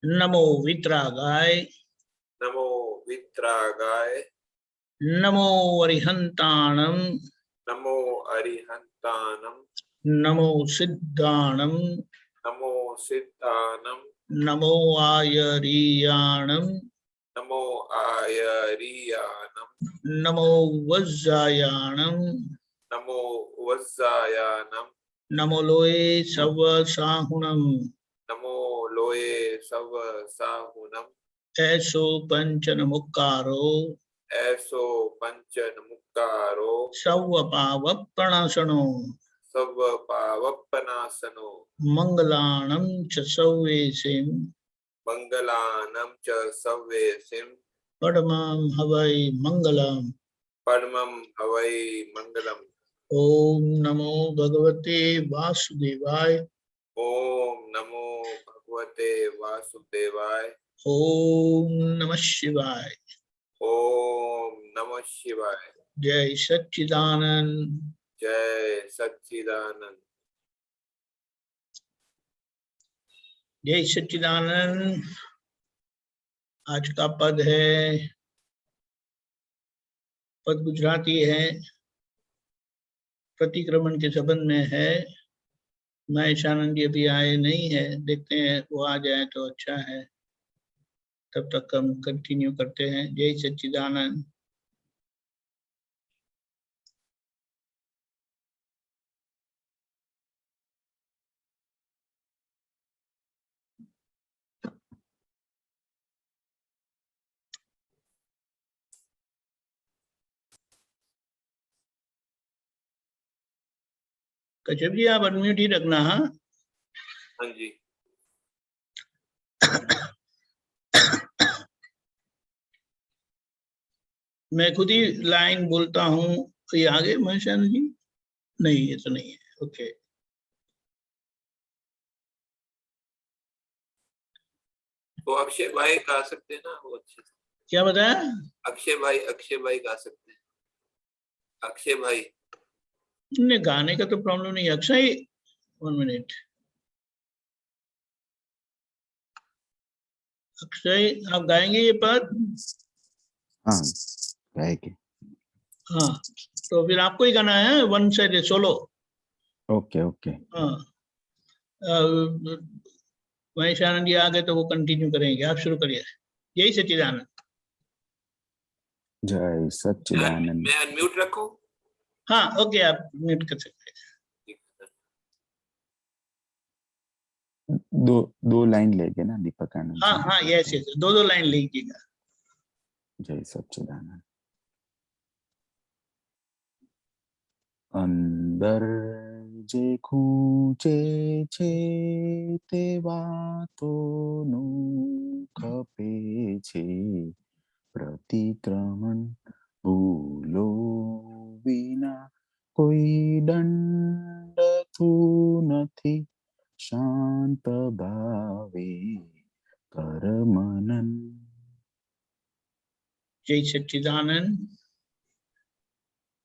नमो वित्रागाय, नमो वित्रागाय, नमो अरिहंताणम, नमो अरिहंतानम, नमो सिद्धाणम, नमो सिद्धानम, नमो आयरीयाणम, नमो आयरियानम, नमो वज्जायाणम, नमो वज्जायानम, नमो लोए सव साहुणम, नमो लोये सव साहुनम, ऐसो पंचन मुक्कारो, ऐसो पंचन मुक्कारो, सव पावप्रणसनो, सव पावप्पनासनो, मंगलाणं च सव्वेसिं, मंगलानम च सव्वेसिम, पद्मं हवै मंगलम्। परमं हवै मंगलम। ओम नमो भगवते वासुदेवाय, ओम नमो भगवते वासुदेवाय, ओम नमः शिवाय। ओम नमः शिवाय। जय सच्चिदानंद। जय सच्चिदानंद। जय सच्चिदानंद। आज का पद है, पद गुजराती है, प्रतिक्रमण के संबंध में है। महेश आनंद जी अभी आए नहीं है, देखते हैं वो आ जाए तो अच्छा है, तब तक हम कंटिन्यू करते हैं। जय सच्चिदानंद। कश्यप जी आप अनम्यूट ही रखना। हाँ हाँ जी। मैं खुद ही लाइन बोलता हूँ। ये आगे महेश आनंद जी? नहीं, ये तो नहीं है। ओके। तो अक्षय भाई गा सकते हैं ना, वो अच्छे से। क्या बताया? अक्षय भाई गा सकते हैं। अक्षय भाई। नहीं, गाने का तो प्रॉब्लम नहीं है। अक्षय, 1 मिनट। अक्षय आप गाएंगे ये पद? हाँ गाएंगे। हाँ, तो फिर आपको ही गाना है, 1 साइड सोलो। Okay okay. हाँ, महेश आनंद जी आ गए तो वो कंटिन्यू करेंगे। आप शुरू करिए। यही सच्चिदानंद। जय सच्चिदानंद। मैं अनम्यूट रखूं? हाँ ओके, आप म्यूट कर सकते हैं। दो लाइन लेके ना दीपक आनंद हाँ जी। हाँ, यस यस, 2 लाइन लीजिएगा। जय सच्चिदानंद। अंदर जे खूंचे छे ते वातोनु खपे छे, प्रतिक्रमण भूलो विना कोई दंड थू नथी, शांत भावे कर मनन। जय सच्चिदानंद।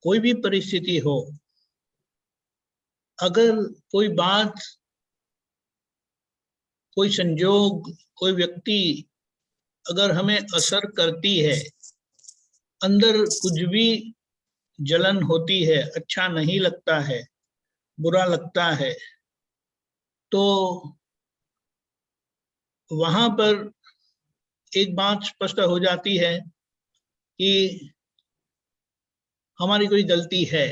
कोई भी परिस्थिति हो, अगर कोई बात, कोई संजोग, कोई व्यक्ति अगर हमें असर करती है, अंदर कुछ भी जलन होती है, अच्छा नहीं लगता है, बुरा लगता है, तो वहां पर एक बात स्पष्ट हो जाती है कि हमारी कोई गलती है,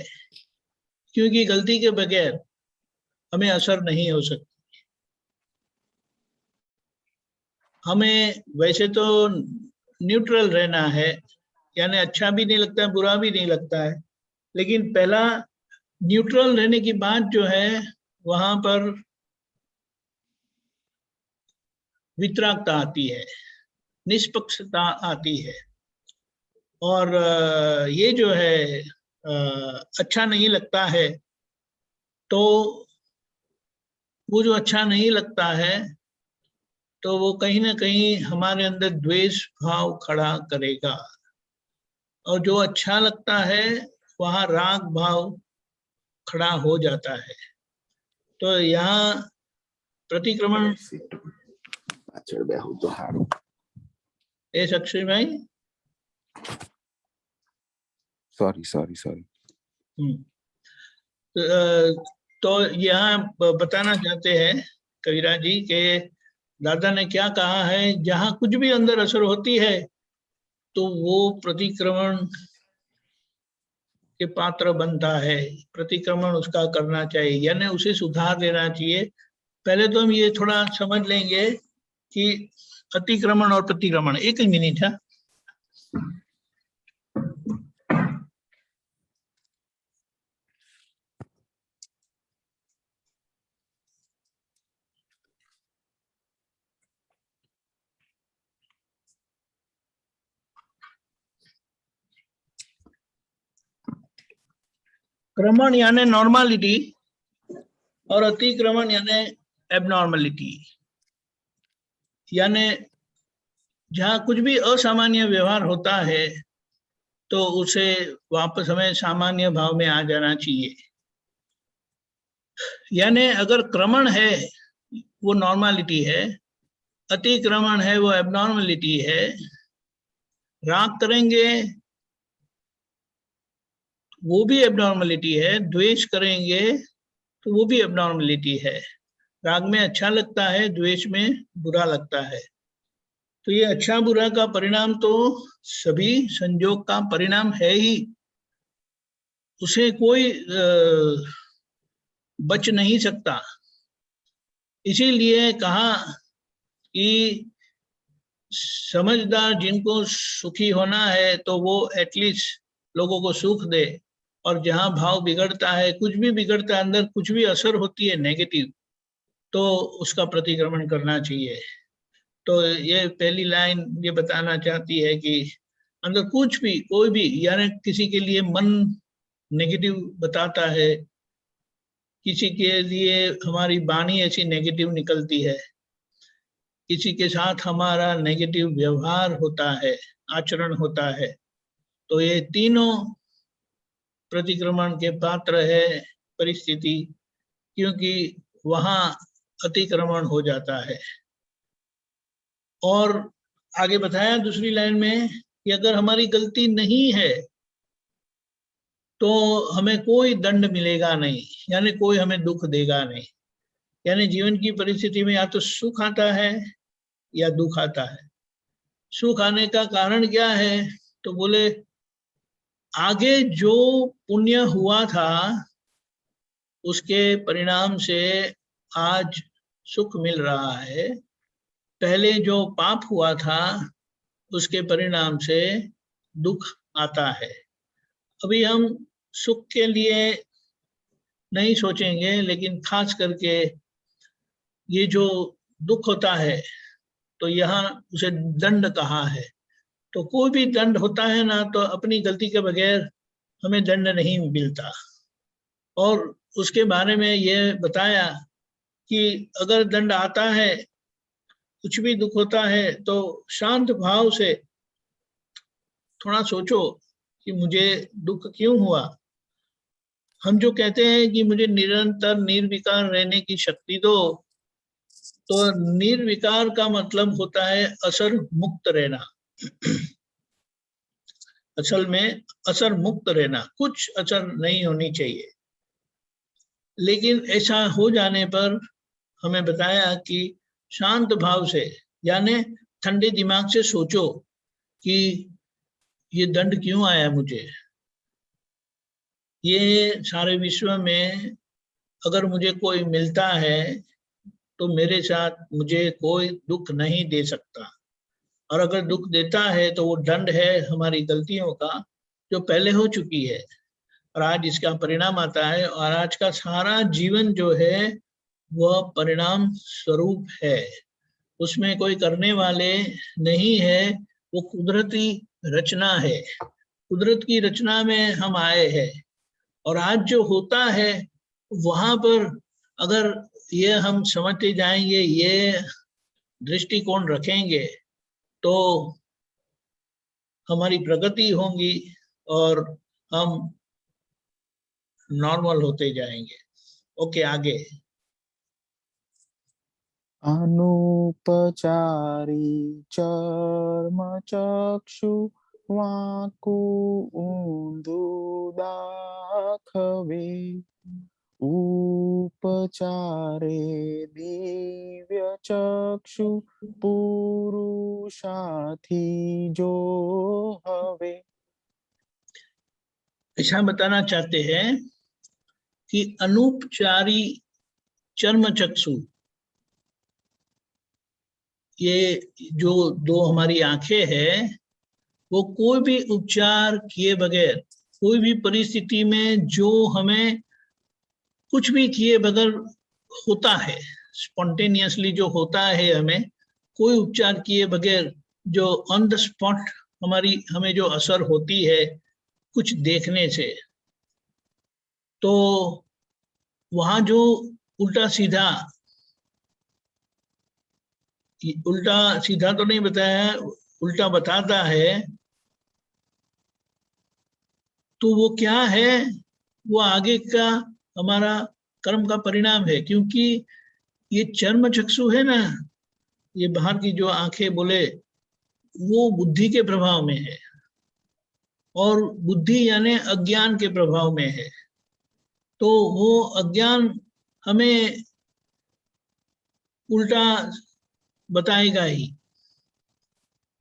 क्योंकि गलती के बगैर हमें असर नहीं हो सकता। हमें वैसे तो न्यूट्रल रहना है, यानी अच्छा भी नहीं लगता है, बुरा भी नहीं लगता है, लेकिन पहला न्यूट्रल रहने की बात जो है, वहां पर वितरागता आती है, निष्पक्षता आती है। और ये जो है अच्छा नहीं लगता है, तो वो जो अच्छा नहीं लगता है, तो वो कहीं ना कहीं हमारे अंदर द्वेष भाव खड़ा करेगा, और जो अच्छा लगता है वहां राग भाव खड़ा हो जाता है। तो यहाँ प्रतिक्रमण પાછળ બેહું તો સારું. એ અક્ષયભાઈ सॉरी. तो यहाँ बताना चाहते हैं कविराज जी के दादा ने क्या कहा है, जहाँ कुछ भी अंदर असर होती है तो वो प्रतिक्रमण के पात्र बनता है, प्रतिक्रमण उसका करना चाहिए, यानी उसे सुधार देना चाहिए. पहले तो हम ये थोड़ा समझ लेंगे कि अतिक्रमण और प्रतिक्रमण. एक ही मिनट है. क्रमण यानी नॉर्मलिटी और अतिक्रमण यानी एबनॉर्मलिटी, यानी जहाँ कुछ भी असामान्य व्यवहार होता है तो उसे वापस हमें सामान्य भाव में आ जाना चाहिए. यानी अगर क्रमण है वो नॉर्मलिटी है, अतिक्रमण है वो एबनॉर्मलिटी है. राग करेंगे वो भी एबनॉर्मलिटी है, द्वेष करेंगे तो वो भी एबनॉर्मलिटी है. राग में अच्छा लगता है, द्वेष में बुरा लगता है. तो ये अच्छा बुरा का परिणाम तो सभी संयोग का परिणाम है ही, उसे कोई बच नहीं सकता. इसीलिए कहा कि समझदार जिनको सुखी होना है तो वो एटलीस्ट लोगों को सुख दे, और जहां भाव बिगड़ता है, कुछ भी बिगड़ता है, अंदर कुछ भी असर होती है नेगेटिव, तो उसका प्रतिक्रमण करना चाहिए. तो ये पहली लाइन ये बताना चाहती है कि अंदर कुछ भी कोई भी, यानी किसी के लिए मन नेगेटिव बताता है, किसी के लिए हमारी वाणी ऐसी नेगेटिव निकलती है, किसी के साथ हमारा नेगेटिव व्यवहार होता है, आचरण होता है, तो ये तीनों प्रतिक्रमण के पात्र है परिस्थिति, क्योंकि वहां अतिक्रमण हो जाता है. और आगे बताया दूसरी लाइन में कि अगर हमारी गलती नहीं है तो हमें कोई दंड मिलेगा नहीं, यानी कोई हमें दुख देगा नहीं. यानी जीवन की परिस्थिति में या तो सुख आता है या दुख आता है. सुख आने का कारण क्या है, तो बोले आगे जो पुण्य हुआ था उसके परिणाम से आज सुख मिल रहा है, पहले जो पाप हुआ था उसके परिणाम से दुख आता है. अभी हम सुख के लिए नहीं सोचेंगे, लेकिन खास करके ये जो दुख होता है तो यहाँ उसे दंड कहा है. तो कोई भी दंड होता है ना, तो अपनी गलती के बगैर हमें दंड नहीं मिलता. और उसके बारे में ये बताया कि अगर दंड आता है, कुछ भी दुख होता है, तो शांत भाव से थोड़ा सोचो कि मुझे दुख क्यों हुआ. हम जो कहते हैं कि मुझे निरंतर निर्विकार रहने की शक्ति दो, तो निर्विकार का मतलब होता है असर मुक्त रहना. असल में असर मुक्त रहना, कुछ असर नहीं होनी चाहिए. लेकिन ऐसा हो जाने पर हमें बताया कि शांत भाव से, यानी ठंडे दिमाग से सोचो कि ये दंड क्यों आया मुझे. ये सारे विश्व में अगर मुझे कोई मिलता है तो मेरे साथ मुझे कोई दुख नहीं दे सकता, और अगर दुख देता है तो वो दंड है हमारी गलतियों का जो पहले हो चुकी है, और आज इसका परिणाम आता है. और आज का सारा जीवन जो है वह परिणाम स्वरूप है, उसमें कोई करने वाले नहीं है, वो कुदरती रचना है. कुदरत की रचना में हम आए हैं, और आज जो होता है वहां पर अगर ये हम समझते जाएंगे, ये दृष्टिकोण रखेंगे, तो हमारी प्रगति होगी और हम नॉर्मल होते जाएंगे. ओके, आगे. अनुपचारी चर्म चक्षु वाकु ऊंधु दाखवे उपचारे दिव्य चक्षु पुरुषार्थी जो हवे। ऐसा बताना चाहते हैं कि अनुपचारी चर्म चक्षु, ये जो दो हमारी आंखें हैं, वो कोई भी उपचार किए बगैर, कोई भी परिस्थिति में जो हमें कुछ भी किए बगैर होता है, स्पॉन्टेनियसली जो होता है, हमें कोई उपचार किए बगैर जो ऑन द स्पॉट हमें जो असर होती है कुछ देखने से, तो वहां जो उल्टा सीधा तो नहीं बताया, उल्टा बताता है, तो वो क्या है, वो आगे का हमारा कर्म का परिणाम है। क्योंकि ये चर्म चक्षु है ना, ये बाहर की जो आंखें बोले, वो बुद्धि के प्रभाव में है, और बुद्धि यानी अज्ञान के प्रभाव में है। तो वो अज्ञान हमें उल्टा बताएगा ही,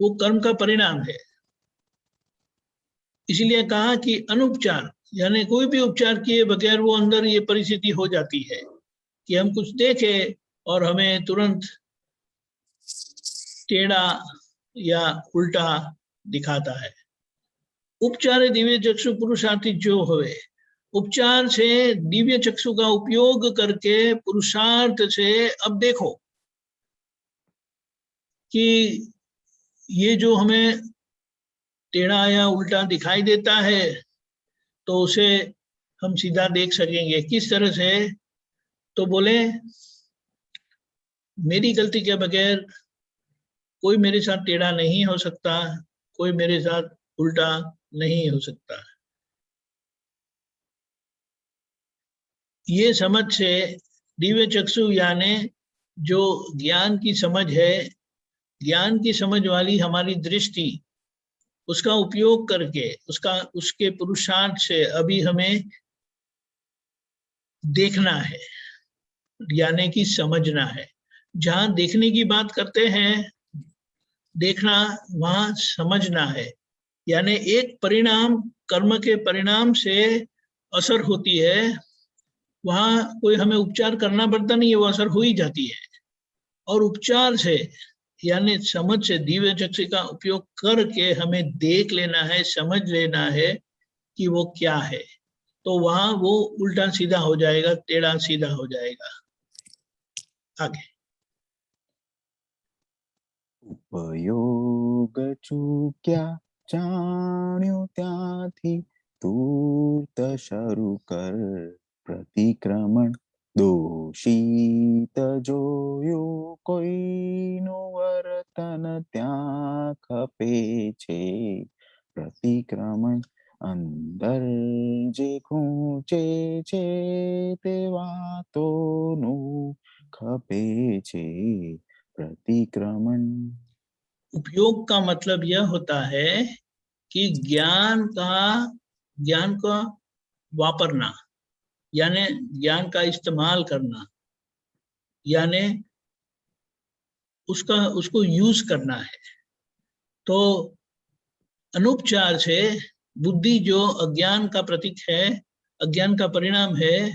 वो कर्म का परिणाम है। इसलिए कहा कि अनुपचार यानी कोई भी उपचार किए बगैर वो अंदर ये परिस्थिति हो जाती है कि हम कुछ देखें और हमें तुरंत टेढ़ा या उल्टा दिखाता है। उपचार दिव्य चक्षु पुरुषार्थी जो हुए, उपचार से दिव्य चक्षु का उपयोग करके पुरुषार्थ से अब देखो कि ये जो हमें टेढ़ा या उल्टा दिखाई देता है, तो उसे हम सीधा देख सकेंगे। किस तरह से? तो बोले मेरी गलती के बगैर कोई मेरे साथ टेढ़ा नहीं हो सकता, कोई मेरे साथ उल्टा नहीं हो सकता। ये समझ से दिव्य चक्षु यानी जो ज्ञान की समझ है, ज्ञान की समझ वाली हमारी दृष्टि, उसका उपयोग करके उसके पुरुषार्थ से अभी हमें देखना है, यानी कि समझना है। जहां देखने की बात करते हैं, देखना, वहां समझना है। यानी एक परिणाम, कर्म के परिणाम से असर होती है, वहां कोई हमें उपचार करना पड़ता नहीं है, वो असर हो ही जाती है। और उपचार से यानी समझ से, दिव्य चक्षु का उपयोग करके हमें देख लेना है, समझ लेना है कि वो क्या है। तो वहां वो उल्टा सीधा हो जाएगा, टेढ़ा सीधा हो जाएगा। आगे उपयोग चूक्या जाण्यो त्याथी तूर्त शरु कर प्रतिक्रमण दोषित जोयो कोईनु वर्तन त्या खपे छे प्रतिक्रमण अंदर जे खूंचे छे ते वातोनु खपे छे प्रतिक्रमण। उपयोग का मतलब यह होता है कि ज्ञान का वापरना, यानी ज्ञान का इस्तेमाल करना, यानी उसको यूज करना है। तो अनुपचार से बुद्धि जो अज्ञान का प्रतीक है, अज्ञान का परिणाम है,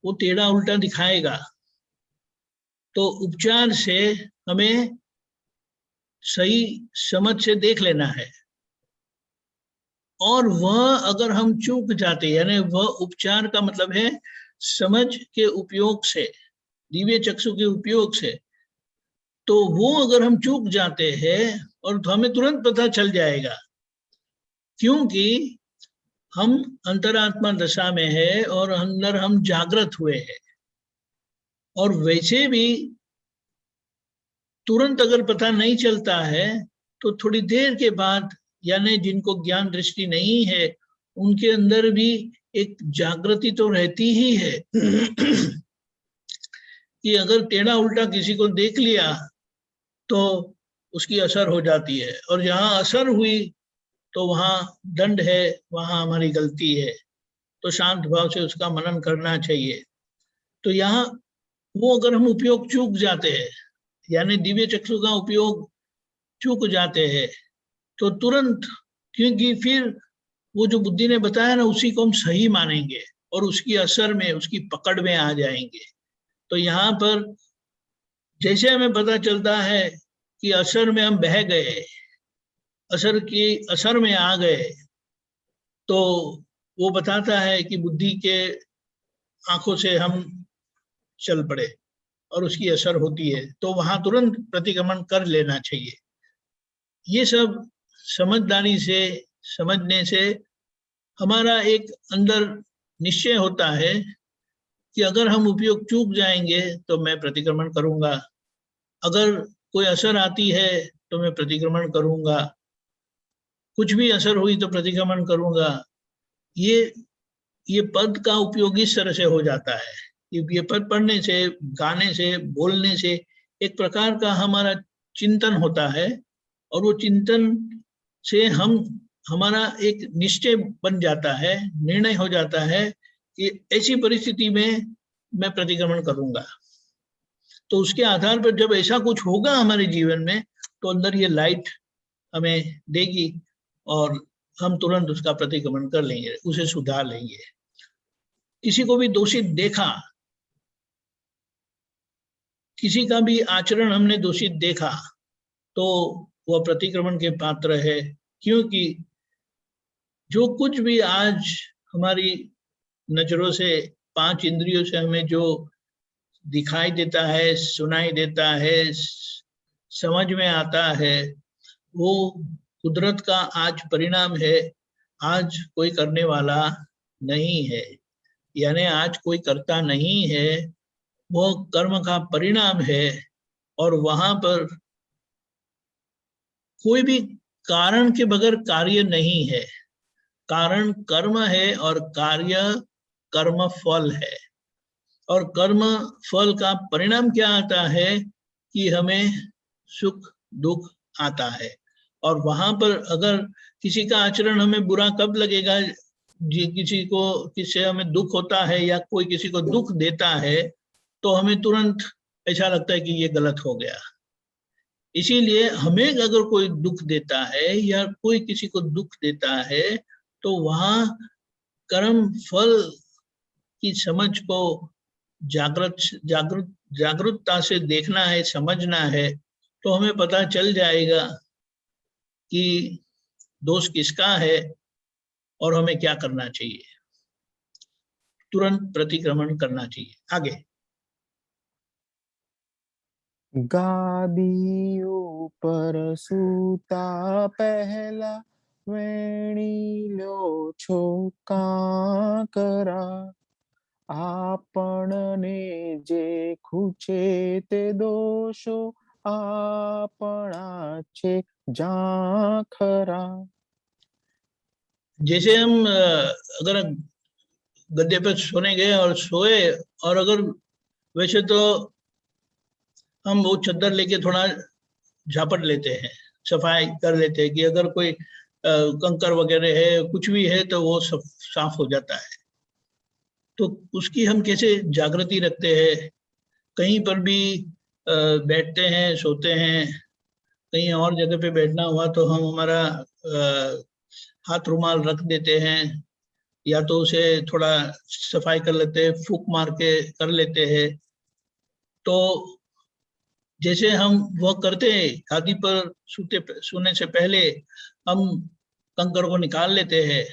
वो टेढ़ा उल्टा दिखाएगा। तो उपचार से हमें सही समझ से देख लेना है। और वह अगर हम चूक जाते, यानी वह उपचार का मतलब है समझ के उपयोग से, दिव्य चक्षु के उपयोग से, तो वो अगर हम चूक जाते हैं और तो हमें तुरंत पता चल जाएगा, क्योंकि हम अंतरात्मा दशा में है और अंदर हम जागृत हुए हैं। और वैसे भी तुरंत अगर पता नहीं चलता है, तो थोड़ी देर के बाद, यानी जिनको ज्ञान दृष्टि नहीं है, उनके अंदर भी एक जागृति तो रहती ही है। कि अगर टेढ़ा उल्टा किसी को देख लिया तो उसकी असर हो जाती है, और जहां असर हुई तो वहां दंड है, वहां हमारी गलती है, तो शांत भाव से उसका मनन करना चाहिए। तो यहाँ वो अगर हम उपयोग चूक जाते हैं, यानी दिव्य चक्षु का उपयोग चूक जाते हैं, तो तुरंत, क्योंकि फिर वो जो बुद्धि ने बताया ना उसी को हम सही मानेंगे और उसकी असर में, उसकी पकड़ में आ जाएंगे। तो यहाँ पर जैसे हमें पता चलता है कि असर में हम बह गए, असर की असर में आ गए, तो वो बताता है कि बुद्धि के आंखों से हम चल पड़े और उसकी असर होती है, तो वहां तुरंत प्रतिक्रमण कर लेना चाहिए। ये सब समझदारी से समझने से हमारा एक अंदर निश्चय होता है कि अगर हम उपयोग चूक जाएंगे तो मैं प्रतिक्रमण करूंगा, अगर कोई असर आती है तो मैं प्रतिक्रमण करूंगा, कुछ भी असर हुई तो प्रतिक्रमण करूंगा। ये ये पद का उपयोग इस तरह से हो जाता है। ये पद पढ़ने से, गाने से, बोलने से एक प्रकार का हमारा चिंतन होता है, और वो चिंतन से हम, हमारा एक निश्चय बन जाता है, निर्णय हो जाता है कि ऐसी परिस्थिति में मैं प्रतिक्रमण करूंगा। तो उसके आधार पर जब ऐसा कुछ होगा हमारे जीवन में, तो अंदर ये लाइट हमें देगी और हम तुरंत उसका प्रतिक्रमण कर लेंगे, उसे सुधार लेंगे। किसी को भी दोषित देखा, किसी का भी आचरण हमने दोषित देखा, तो वह प्रतिक्रमण के पात्र है। क्योंकि जो कुछ भी आज हमारी नजरों से, पांच इंद्रियों से हमें जो दिखाई देता है, सुनाई देता है, समझ में आता है, वो कुदरत का आज परिणाम है। आज कोई करने वाला नहीं है, यानी आज कोई करता नहीं है, वो कर्म का परिणाम है। और वहां पर कोई भी कारण के बगैर कार्य नहीं है, कारण कर्म है और कार्य कर्म फल है। और कर्म फल का परिणाम क्या आता है कि हमें सुख दुख आता है। और वहां पर अगर किसी का आचरण हमें बुरा कब लगेगा, किसी को, किससे हमें दुख होता है या कोई किसी को दुख देता है, तो हमें तुरंत ऐसा लगता है कि ये गलत हो गया। इसीलिए हमें अगर कोई दुख देता है या कोई किसी को दुख देता है, तो वहां कर्म फल की समझ को जागृत जागृत जागरूकता से देखना है, समझना है, तो हमें पता चल जाएगा कि दोष किसका है और हमें क्या करना चाहिए। तुरंत प्रतिक्रमण करना चाहिए। आगे। गादी ऊपर सूता पहला वेणी लो छो कांकरा आपने जे खूचे ते दोषो आपना छे जाखरा। जैसे हम अगर गद्दे पे सोने गए और सोए, और अगर, वैसे तो हम वो चद्दर लेके थोड़ा झापट लेते हैं, सफाई कर लेते हैं कि अगर कोई कंकर वगैरह है, कुछ भी है, तो वो सब साफ हो जाता है। तो उसकी हम कैसे जागृति रखते हैं। कहीं पर भी बैठते हैं, सोते हैं, कहीं और जगह पे बैठना हुआ तो हम हमारा हाथ रुमाल रख देते हैं, या तो उसे थोड़ा सफाई कर लेते हैं, फूंक मार के कर लेते हैं। तो जैसे हम वह करते हैं, खादी पर सोने से पहले हम कंकर को निकाल लेते हैं,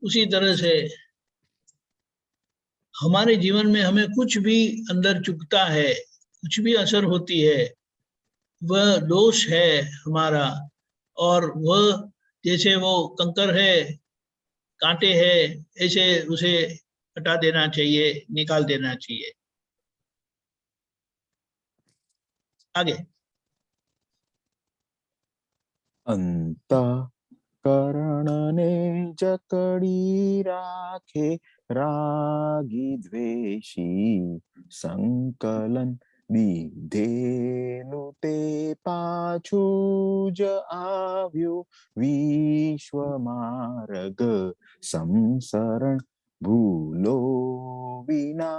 उसी तरह से हमारे जीवन में हमें कुछ भी अंदर चुभता है, कुछ भी असर होती है, वह दोष है हमारा। और वह, जैसे वो कंकर है, कांटे है, ऐसे उसे हटा देना चाहिए, निकाल देना चाहिए। आगे। अंत करण ने जकड़ी राखे रागी द्वेषी संकलन દીધેલું તે પાછું જ આવ્યું વિશ્વમાર્ગ સંસરણ ભૂલો વિના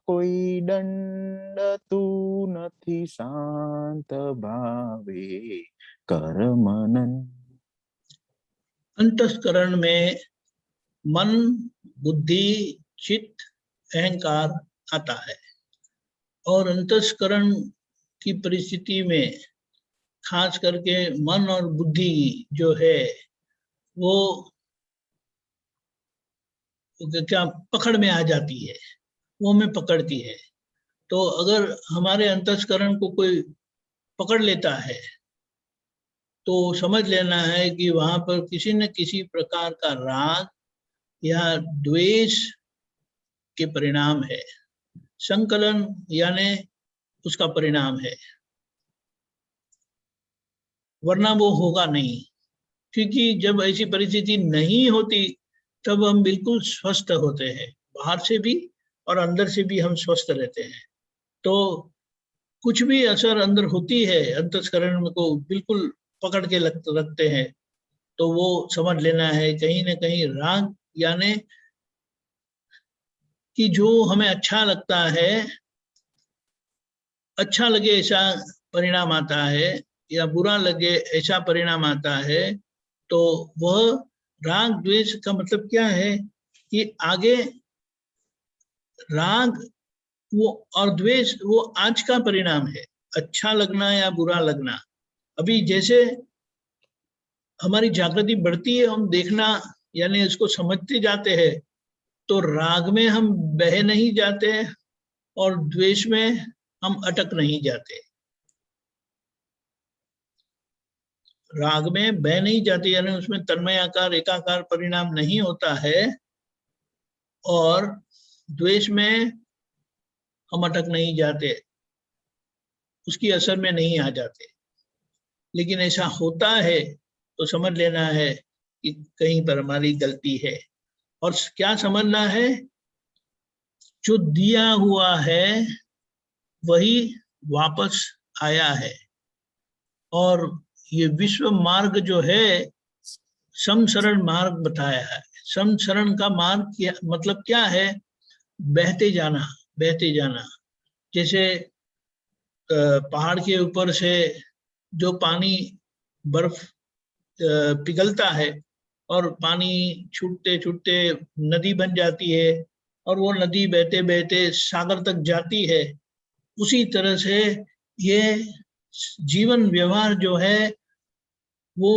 કોઈ દંડ તું નથી શાંત ભાવે કરમનન। अंतस्करण में मन, बुद्धि, चित्त, अहंकार आता है और अंतस्करण की परिस्थिति में खास करके मन और बुद्धि जो है वो क्या पकड़ में आ जाती है, वो हमें पकड़ती है। तो अगर हमारे अंतस्करण को कोई पकड़ लेता है तो समझ लेना है कि वहां पर किसी न किसी प्रकार का राग या द्वेष के परिणाम है। संकलन यानी उसका परिणाम है, वरना वो होगा नहीं। क्योंकि जब ऐसी परिस्थिति नहीं होती तब हम बिल्कुल स्वस्थ होते हैं, बाहर से भी और अंदर से भी हम स्वस्थ रहते हैं। तो कुछ भी असर अंदर होती है, अंतस्करण को बिल्कुल पकड़ के रखते हैं, तो वो समझ लेना है कहीं ना कहीं राग यानी कि जो हमें अच्छा लगता है, अच्छा लगे ऐसा परिणाम आता है या बुरा लगे ऐसा परिणाम आता है, तो वह राग द्वेष का मतलब क्या है कि आगे राग वो और द्वेष वो आज का परिणाम है, अच्छा लगना या बुरा लगना। अभी जैसे हमारी जागृति बढ़ती है, हम देखना यानी उसको समझते जाते हैं, तो राग में हम बह नहीं जाते और द्वेष में हम अटक नहीं जाते। राग में बह नहीं जाते यानी उसमें तन्मय आकार एकाकार परिणाम नहीं होता है, और द्वेष में हम अटक नहीं जाते, उसकी असर में नहीं आ जाते। लेकिन ऐसा होता है तो समझ लेना है कि कहीं पर हमारी गलती है। और क्या समझना है, जो दिया हुआ है वही वापस आया है। और ये विश्व मार्ग जो है समसरण मार्ग बताया है। समसरण का मार्ग क्या मतलब क्या है, बहते जाना, बहते जाना। जैसे पहाड़ के ऊपर से जो पानी बर्फ पिघलता है और पानी छूटते छूटते नदी बन जाती है और वो नदी बहते बहते सागर तक जाती है, उसी तरह से ये जीवन व्यवहार जो है वो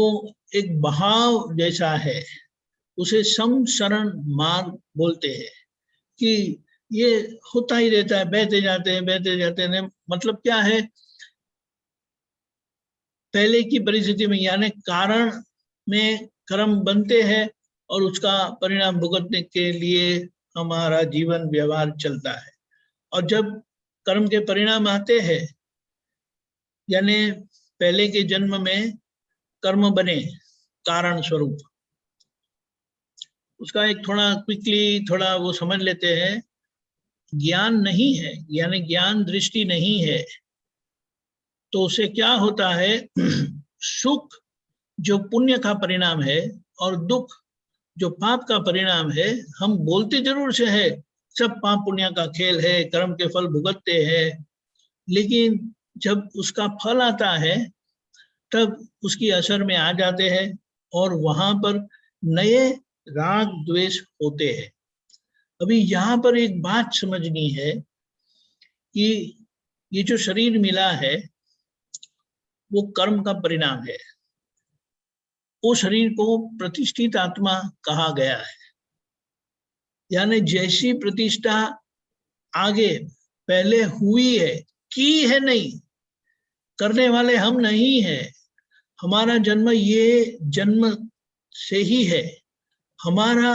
एक बहाव जैसा है, उसे समसरण मार्ग बोलते हैं। कि ये होता ही रहता है, बहते जाते हैं बहते जाते हैं। मतलब क्या है, पहले की परिस्थिति में यानी कारण में कर्म बनते हैं और उसका परिणाम भुगतने के लिए हमारा जीवन व्यवहार चलता है। और जब कर्म के परिणाम आते हैं यानी पहले के जन्म में कर्म बने कारण स्वरूप, उसका एक थोड़ा क्विकली थोड़ा वो समझ लेते हैं। ज्ञान नहीं है यानी ज्ञान दृष्टि नहीं है, तो उसे क्या होता है, सुख जो पुण्य का परिणाम है और दुख जो पाप का परिणाम है, हम बोलते जरूर से है सब पाप पुण्य का खेल है, कर्म के फल भुगतते हैं, लेकिन जब उसका फल आता है तब उसकी असर में आ जाते हैं और वहां पर नए राग द्वेष होते हैं। अभी यहाँ पर एक बात समझनी है कि ये जो शरीर मिला है वो कर्म का परिणाम है। वो शरीर को प्रतिष्ठित आत्मा कहा गया है, यानी जैसी प्रतिष्ठा आगे पहले हुई है, की है नहीं, करने वाले हम नहीं है। हमारा जन्म ये जन्म से ही है, हमारा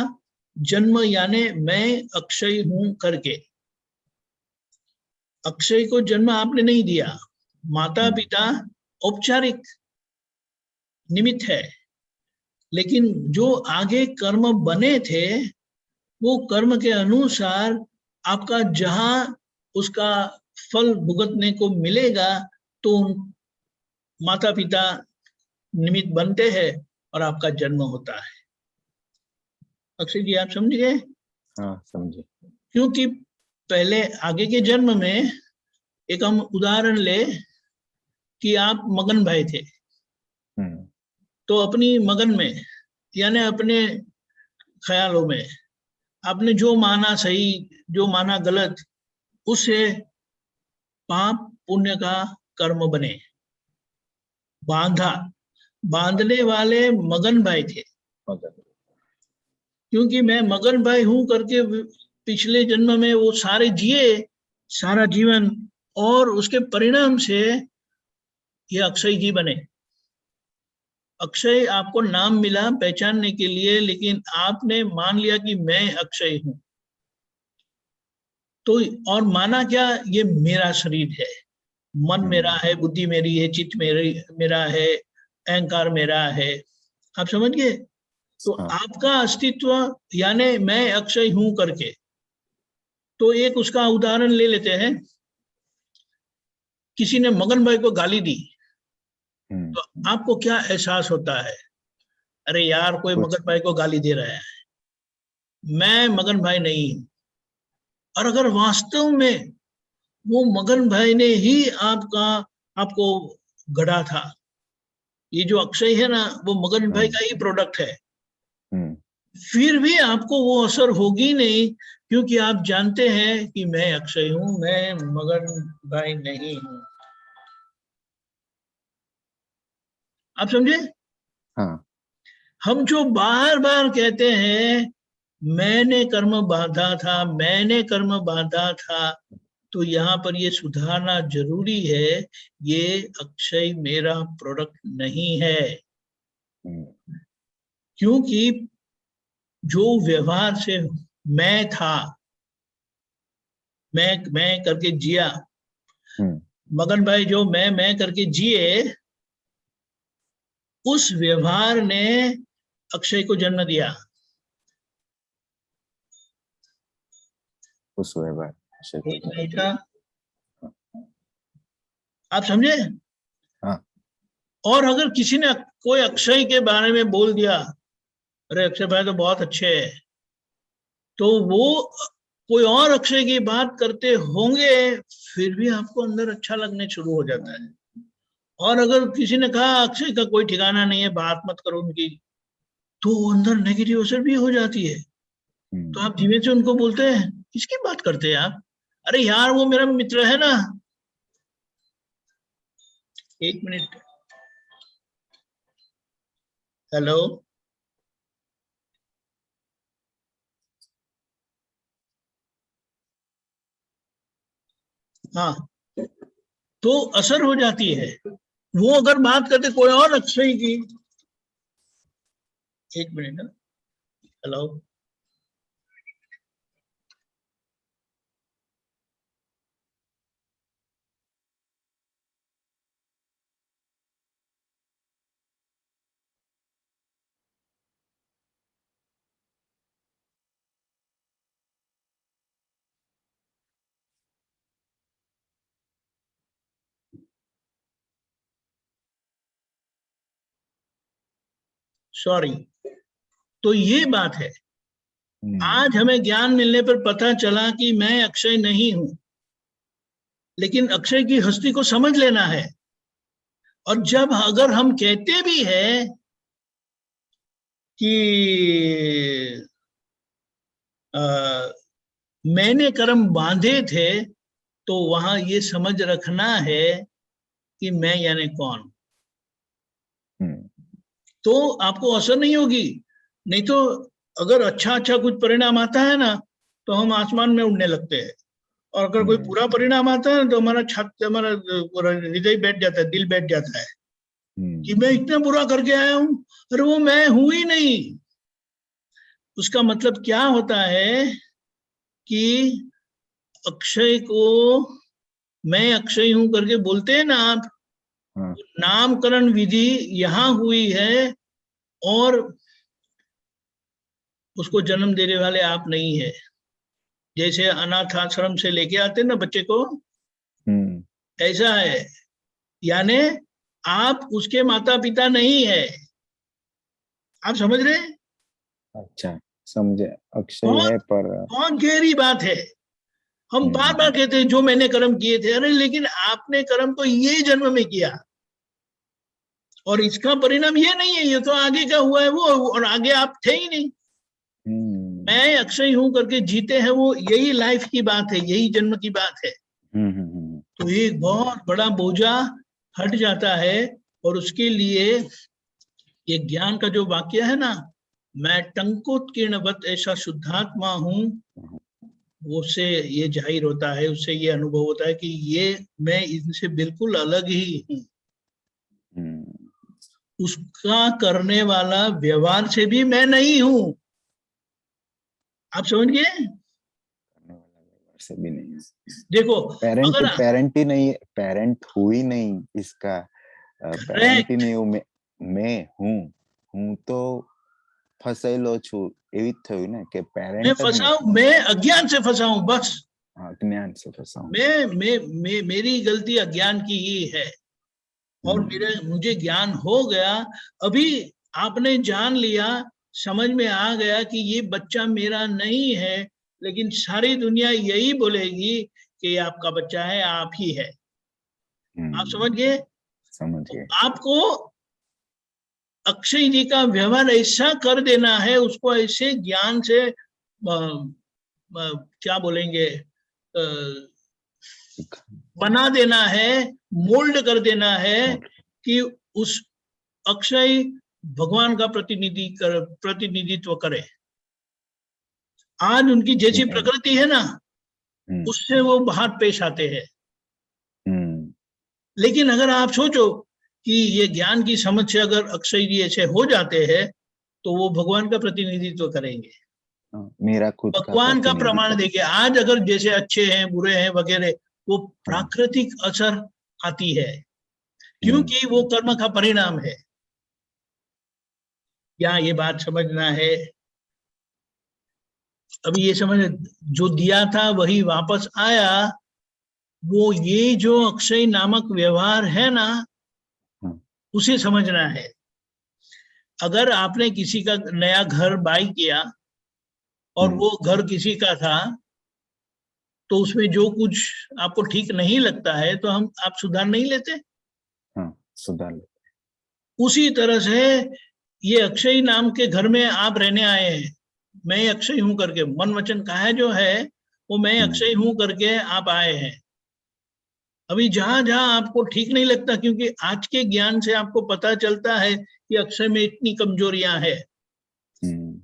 जन्म यानी मैं अक्षय हूं करके। अक्षय को जन्म आपने नहीं दिया, माता पिता औपचारिक निमित्त है, लेकिन जो आगे कर्म बने थे वो कर्म के अनुसार आपका जहां उसका फल भुगतने को मिलेगा, तो माता पिता निमित्त बनते हैं और आपका जन्म होता है। अक्षय जी, आप समझ गए? हाँ, समझे। क्योंकि पहले आगे के जन्म में एक हम उदाहरण ले कि आप मगन भाई थे, तो अपनी मगन में यानी अपने ख्यालों में आपने जो माना सही, जो माना गलत, उससे पाप पुण्य का कर्म बने। बांधने वाले मगन भाई थे, क्योंकि मैं मगन भाई हूं करके पिछले जन्म में वो सारे जिए सारा जीवन, और उसके परिणाम से ये अक्षय जी बने। अक्षय आपको नाम मिला पहचानने के लिए, लेकिन आपने मान लिया कि मैं अक्षय हूं। तो और माना क्या, ये मेरा शरीर है, मन मेरा है, बुद्धि मेरी है, चित्त मेरा है, अहंकार मेरा है। आप समझ गए? तो आपका अस्तित्व यानी मैं अक्षय हूं करके, तो एक उसका उदाहरण ले लेते हैं। किसी ने मगन भाई को गाली दी, तो आपको क्या एहसास होता है? अरे यार, कोई मगन भाई को गाली दे रहा है, मैं मगन भाई नहीं हूं। और अगर वास्तव में वो मगन भाई ने ही आपको गढ़ा था, ये जो अक्षय है ना, वो मगन भाई का ही प्रोडक्ट है, फिर भी आपको वो असर होगी नहीं, क्योंकि आप जानते हैं कि मैं अक्षय हूं, मैं मगन भाई नहीं हूं। आप समझे? हाँ। हम जो बार बार कहते हैं मैंने कर्म बांधा था, मैंने कर्म बांधा था, तो यहाँ पर ये सुधारना जरूरी है, ये अक्षय मेरा प्रोडक्ट नहीं है। क्योंकि जो व्यवहार से मैं था, मैं करके जिया, मगन भाई जो मैं करके जिए, उस व्यवहार ने अक्षय को जन्म दिया। उस व्यवहार नहीं था। आप समझे? हाँ। और अगर किसी ने कोई अक्षय के बारे में बोल दिया, अरे अक्षय भाई तो बहुत अच्छे है, तो वो कोई और अक्षय की बात करते होंगे, फिर भी आपको अंदर अच्छा लगने शुरू हो जाता है। और अगर किसी ने कहा अक्षय का कोई ठिकाना नहीं है, बात मत करो उनकी, तो अंदर नेगेटिव असर भी हो जाती है। तो आप धीमे से उनको बोलते हैं, किसकी बात करते हैं आप? अरे यार, वो मेरा मित्र है ना। एक मिनट। हेलो। हाँ, तो असर हो जाती है। वो अगर बात करते कोई और अक्षय की, एक मिनट। हेलो। सॉरी। तो ये बात है, आज हमें ज्ञान मिलने पर पता चला कि मैं अक्षय नहीं हूं, लेकिन अक्षय की हस्ती को समझ लेना है। और जब अगर हम कहते भी हैं कि मैंने कर्म बांधे थे, तो वहां ये समझ रखना है कि मैं यानी कौन, तो आपको असर नहीं होगी। नहीं तो अगर अच्छा अच्छा कुछ परिणाम आता है ना, तो हम आसमान में उड़ने लगते हैं, और अगर कोई बुरा परिणाम आता है तो हमारा हृदय बैठ जाता है, दिल बैठ जाता है कि मैं इतना बुरा करके आया हूं, अरे वो मैं हूं ही नहीं। उसका मतलब क्या होता है कि अक्षय को मैं अक्षय हूं करके बोलते हैं ना आप, नामकरण विधि यहां हुई है, और उसको जन्म देने वाले आप नहीं है। जैसे अनाथ आश्रम से लेके आते ना बच्चे को, ऐसा है। यानी आप उसके माता पिता नहीं है। आप समझ रहे हैं? अच्छा, समझे। अक्षय बहुत है पर बहुत गहरी बात है। हम बार बार कहते हैं जो मैंने कर्म किए थे, अरे लेकिन आपने कर्म तो ये जन्म में किया, और इसका परिणाम ये नहीं है, ये तो आगे का हुआ है वो, और आगे आप थे ही नहीं। मैं अक्षय हूं करके जीते हैं वो, यही लाइफ की बात है, यही जन्म की बात है। तो एक बहुत बड़ा बोझा हट जाता है। और उसके लिए ये ज्ञान का जो वाक्य है ना, मैं टंकोत्कीर्णवत ऐसा शुद्धात्मा हूं, उससे ये जाहिर होता है, उससे ये अनुभव होता है कि ये मैं इनसे बिल्कुल अलग ही हूं। उसका करने वाला व्यवहार से भी मैं नहीं हूं। आप समझ गए? से भी नहीं। देखो, पेरेंट अगर पेरेंट ही नहीं, पेरेंट हुई नहीं इसका, पेरेंट ही नहीं हूँ मैं हूँ तो ફસાયેલો છું એવી જ થયું ને કે मैं પેરેન્ટ જ फंसा हूं, નથી। मैं अज्ञान से फंसा हूं बस। हाँ, ज्ञान से फंसा हूँ। मेरी गलती अज्ञान की ही है, और मुझे ज्ञान हो गया। अभी आपने जान लिया, समझ में आ गया कि ये बच्चा मेरा नहीं है, लेकिन सारी दुनिया यही बोलेगी कि ये आपका बच्चा है, आप ही है। आप समझ गए? समझ तो गए। आपको अक्षय जी का व्यवहार ऐसा कर देना है, उसको ऐसे ज्ञान से क्या बोलेंगे, बना देना है, मोल्ड कर देना है कि उस अक्षय भगवान का प्रतिनिधित्व करे। आज उनकी जैसी प्रकृति है ना, उससे वो बाहर पेश आते हैं। लेकिन अगर आप सोचो कि ये ज्ञान की समझ से अगर अक्षय जी ऐसे हो जाते हैं, तो वो भगवान का प्रतिनिधित्व करेंगे, मेरा खुद का भगवान का प्रमाण प्रतिनिधित्व। देके। आज अगर जैसे अच्छे हैं बुरे हैं वगैरह, वो प्राकृतिक असर आती है, क्योंकि वो कर्म का परिणाम है। क्या ये बात समझना है? अभी ये समझ, जो दिया था वही वापस आया। वो ये जो अक्षय नामक व्यवहार है ना, उसे समझना है। अगर आपने किसी का नया घर बाई किया और वो घर किसी का था, तो उसमें जो कुछ आपको ठीक नहीं लगता है तो आप सुधार नहीं लेते? हाँ, सुधार लेते। उसी तरह से ये अक्षय नाम के घर में आप रहने आए हैं, मैं अक्षय हूं करके, मन वचन कहा जो है वो मैं अक्षय हूं करके आप आए हैं। अभी जहां जहां आपको ठीक नहीं लगता, क्योंकि आज के ज्ञान से आपको पता चलता है कि अक्षय में इतनी कमजोरियां है,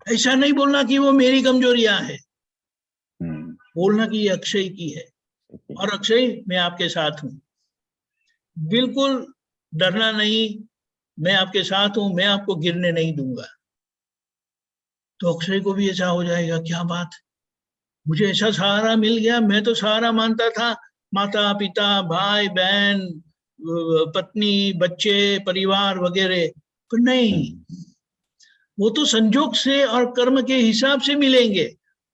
ऐसा नहीं बोलना कि वो मेरी कमजोरियां है, बोलना कि ये अक्षय की है। और अक्षय, मैं आपके साथ हूं, बिल्कुल डरना नहीं, मैं आपके साथ हूं, मैं आपको गिरने नहीं दूंगा। तो अक्षय को भी ऐसा हो जाएगा, क्या बात, मुझे ऐसा सहारा मिल गया। मैं तो सहारा मानता था माता पिता भाई बहन पत्नी बच्चे परिवार वगैरह, पर नहीं, वो तो संजोग से और कर्म के हिसाब से मिलेंगे।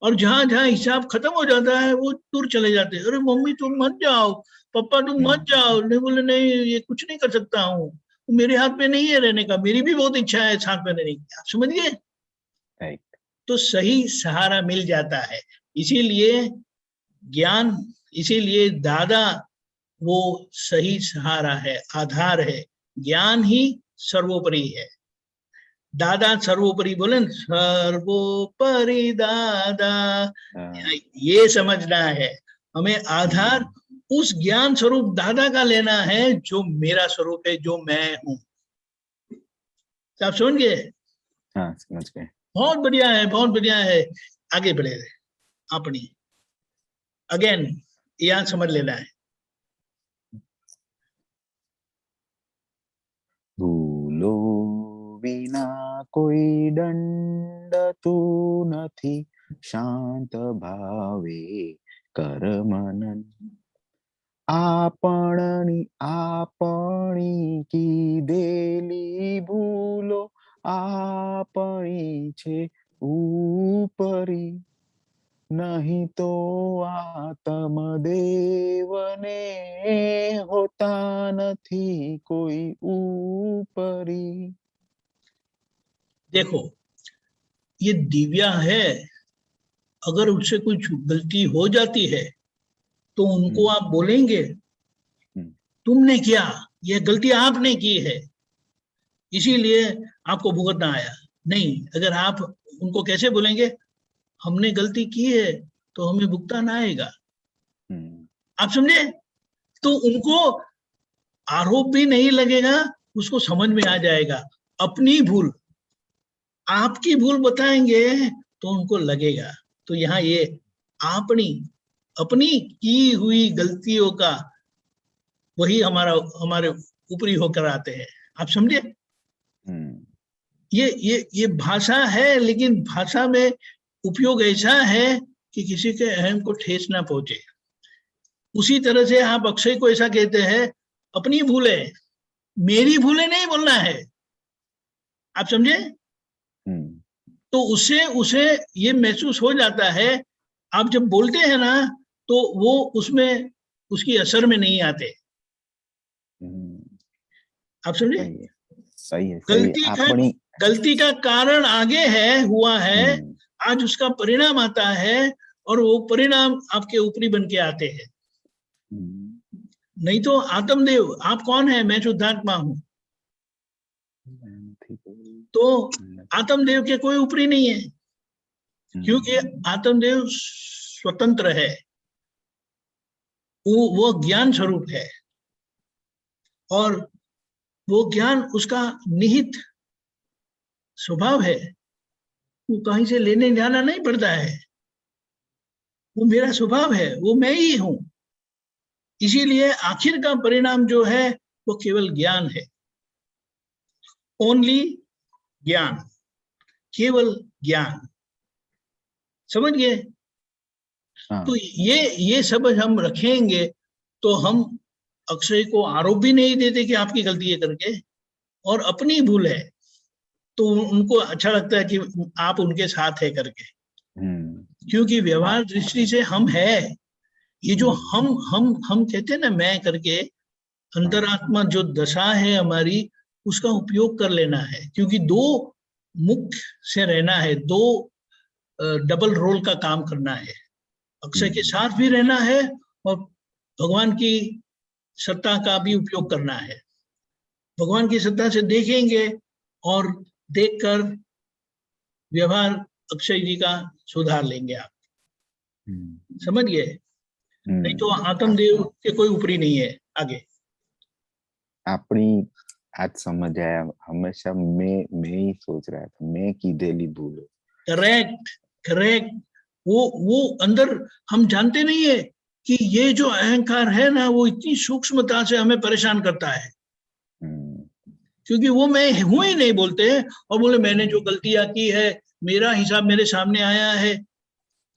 और जहां जहां हिसाब खत्म हो जाता है वो दूर चले जाते हैं। अरे मम्मी तुम मत जाओ, पापा तुम मत जाओ, नहीं बोले नहीं ये कुछ नहीं कर सकता हूँ, मेरे हाथ में नहीं है रहने का, मेरी भी बहुत इच्छा है साथ में रहने की। आप समझ गए? तो सही सहारा मिल जाता है। इसीलिए ज्ञान, इसीलिए दादा वो सही सहारा है, आधार है। ज्ञान ही सर्वोपरि है। दादा सर्वोपरि बोले न, सर्वोपरि दादा, ये समझना है हमें। आधार उस ज्ञान स्वरूप दादा का लेना है, जो मेरा स्वरूप है, जो मैं हूं। आप समझ गए? हाँ, समझ गए। बहुत बढ़िया है, बहुत बढ़िया है। आगे बढ़े अपनी, अगेन यहाँ समझ लेना है। ભૂલો વિના કોઈ દંડતું નથી, શાંત ભાવે કર મનન, આપણી કીધેલી ભૂલો આપણી છે, ऊपरी, नहीं तो आत्मदेवने होता નથી कोई ऊपरी। देखो, ये दिव्या है, अगर उससे कुछ गलती हो जाती है तो उनको आप बोलेंगे तुमने किया, यह गलती आपने की है, इसीलिए आपको भुगतना आया। नहीं, अगर आप उनको कैसे बोलेंगे, हमने गलती की है तो हमें भुगतान आएगा। आप समझे? तो उनको आरोप भी नहीं लगेगा, उसको समझ में आ जाएगा। अपनी भूल, आपकी भूल बताएंगे तो उनको लगेगा। तो यहाँ ये अपनी अपनी की हुई गलतियों का वही हमारे ऊपरी होकर आते हैं। आप समझे? ये भाषा है, लेकिन भाषा में उपयोग ऐसा है कि किसी के अहम को ठेस ना पहुंचे। उसी तरह से आप अक्षय को ऐसा कहते हैं, अपनी भूले, मेरी भूले नहीं बोलना है। आप समझे? तो उससे उसे ये महसूस हो जाता है, आप जब बोलते हैं ना तो वो उसमें उसकी असर में नहीं आते। आप समझे? सही है। गलती का कारण आगे है, हुआ है, आज उसका परिणाम आता है और वो परिणाम आपके ऊपरी बन के आते हैं। नहीं तो आत्मदेव, आप कौन है? मैं शुद्धात्मा हूं। तो आत्मदेव के कोई ऊपरी नहीं है, क्योंकि आत्मदेव स्वतंत्र है, वो ज्ञान स्वरूप है, और वो ज्ञान उसका निहित स्वभाव है। वो कहीं से लेने जाना नहीं पड़ता है, वो मेरा स्वभाव है, वो मैं ही हूं। इसीलिए आखिर का परिणाम जो है वो केवल ज्ञान है, ओनली ज्ञान, केवल ज्ञान। समझ गए? तो ये सब हम रखेंगे तो हम अक्षय को आरोप भी नहीं देते कि आपकी गलती है करके, और अपनी भूल है तो उनको अच्छा लगता है कि आप उनके साथ है करके। क्योंकि व्यवहार दृष्टि से हम है, ये जो हम कहते हैं ना मैं करके, अंतरात्मा जो दशा है हमारी, उसका उपयोग कर लेना है। क्योंकि दो मुख से रहना है, दो डबल रोल का काम करना है, अक्षय के साथ भी रहना है और भगवान की सत्ता का भी उपयोग करना है। भगवान की सत्ता से देखेंगे और देखकर व्यवहार अक्षय जी का सुधार लेंगे आप। समझ गए? नहीं तो आत्मदेव के कोई ऊपरी नहीं है। आगे अपनी आज समझ आया, हमेशा मैं ही सोच रहा था, मैं कीधेली भूलो। करेक्ट। वो अंदर हम जानते नहीं है कि ये जो अहंकार है ना, वो इतनी सूक्ष्मता से हमें परेशान करता है। क्योंकि वो मैं हूं ही नहीं बोलते हैं, और बोले मैंने जो गलतियां की है, मेरा हिसाब मेरे सामने आया है।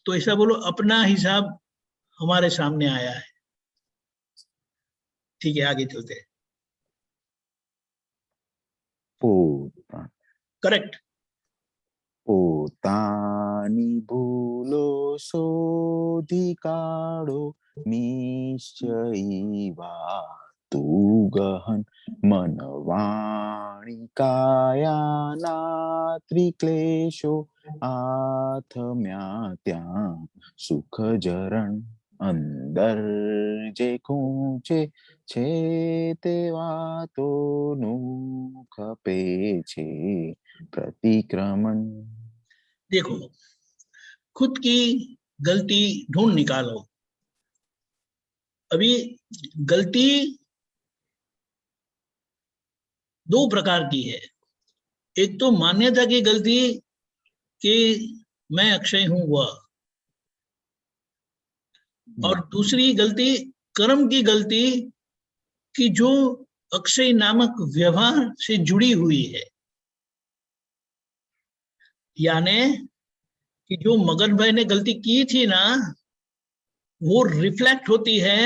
तो ऐसा बोलो, अपना हिसाब हमारे सामने आया है। ठीक है, आगे चलते हैं। करेक्ट। પોતાની ભૂલો શોધી કાઢો, નિશ્ચયી વાતું ગહન, મનવાણી કાયાના ત્રિક્લેશો, આથમ્યા ત્યાં સુખ જરણ, અંદર જે કૂંચે છે તે વાતોનું ખપે છે प्रतिक्रमण। देखो, खुद की गलती ढूंढ निकालो। अभी गलती दो प्रकार की है। एक तो मान्यता की गलती कि मैं अक्षय हूं वह, और दूसरी गलती कर्म की गलती कि जो अक्षय नामक व्यवहार से जुड़ी हुई है। यानी कि जो मगन भाई ने गलती की थी ना, वो रिफ्लेक्ट होती है,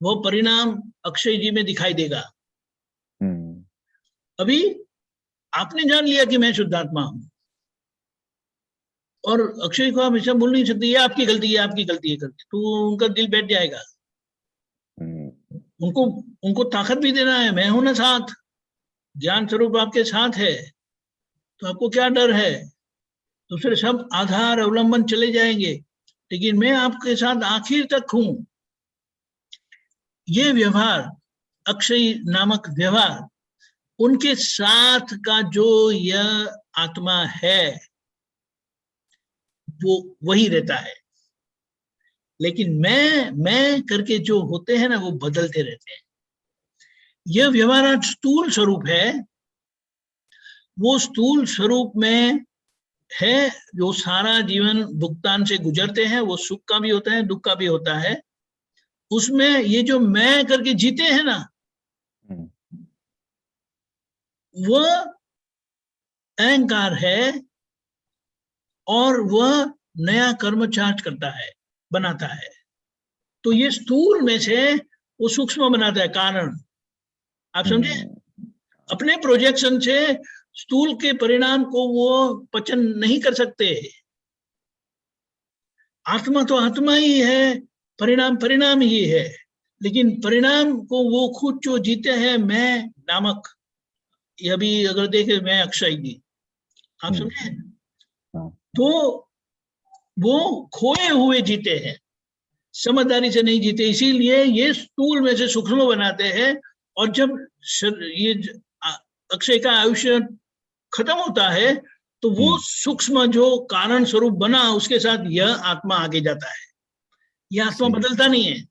वो परिणाम अक्षय जी में दिखाई देगा। अभी आपने जान लिया कि मैं शुद्धात्मा हूं, और अक्षय को आप ऐसा बोल नहीं सकते ये आपकी गलती है, आपकी गलती है करके, तो उनका दिल बैठ जाएगा। उनको उनको ताकत भी देना है, मैं हूं ना साथ, ज्ञान स्वरूप आपके साथ है, तो आपको क्या डर है। तो फिर सब आधार अवलंबन चले जाएंगे, लेकिन मैं आपके साथ आखिर तक हूं। ये व्यवहार, अक्षय नामक व्यवहार, उनके साथ का जो यह आत्मा है वो वही रहता है। लेकिन मैं करके जो होते हैं ना, वो बदलते रहते हैं। यह व्यवहार आज स्थूल स्वरूप है, वो स्थूल स्वरूप में है जो सारा जीवन भुगतान से गुजरते हैं, वो सुख का भी होता है, दुख का भी होता है। उसमें ये जो मैं करके जीते हैं ना, वो अहंकार है, और वह नया कर्म चार्ज करता है, बनाता है। तो ये स्थूल में से वो सूक्ष्म बनाता है कारण। आप समझे? अपने प्रोजेक्शन से स्थूल के परिणाम को वो पचन नहीं कर सकते। आत्मा तो आत्मा ही है, परिणाम परिणाम ही है, लेकिन परिणाम को वो खुद जो जीते हैं, मैं नामक, ये अभी अगर देखे मैं अक्षय जी, आप समझे, तो वो खोए हुए जीते हैं, समझदारी से नहीं जीते। इसीलिए ये स्थूल में से सूक्ष्म बनाते हैं, और जब ये अक्षय का आयुष्य खत्म होता है, तो वो सूक्ष्म जो कारण स्वरूप बना, उसके साथ यह आत्मा आगे जाता है। यह आत्मा बदलता नहीं है।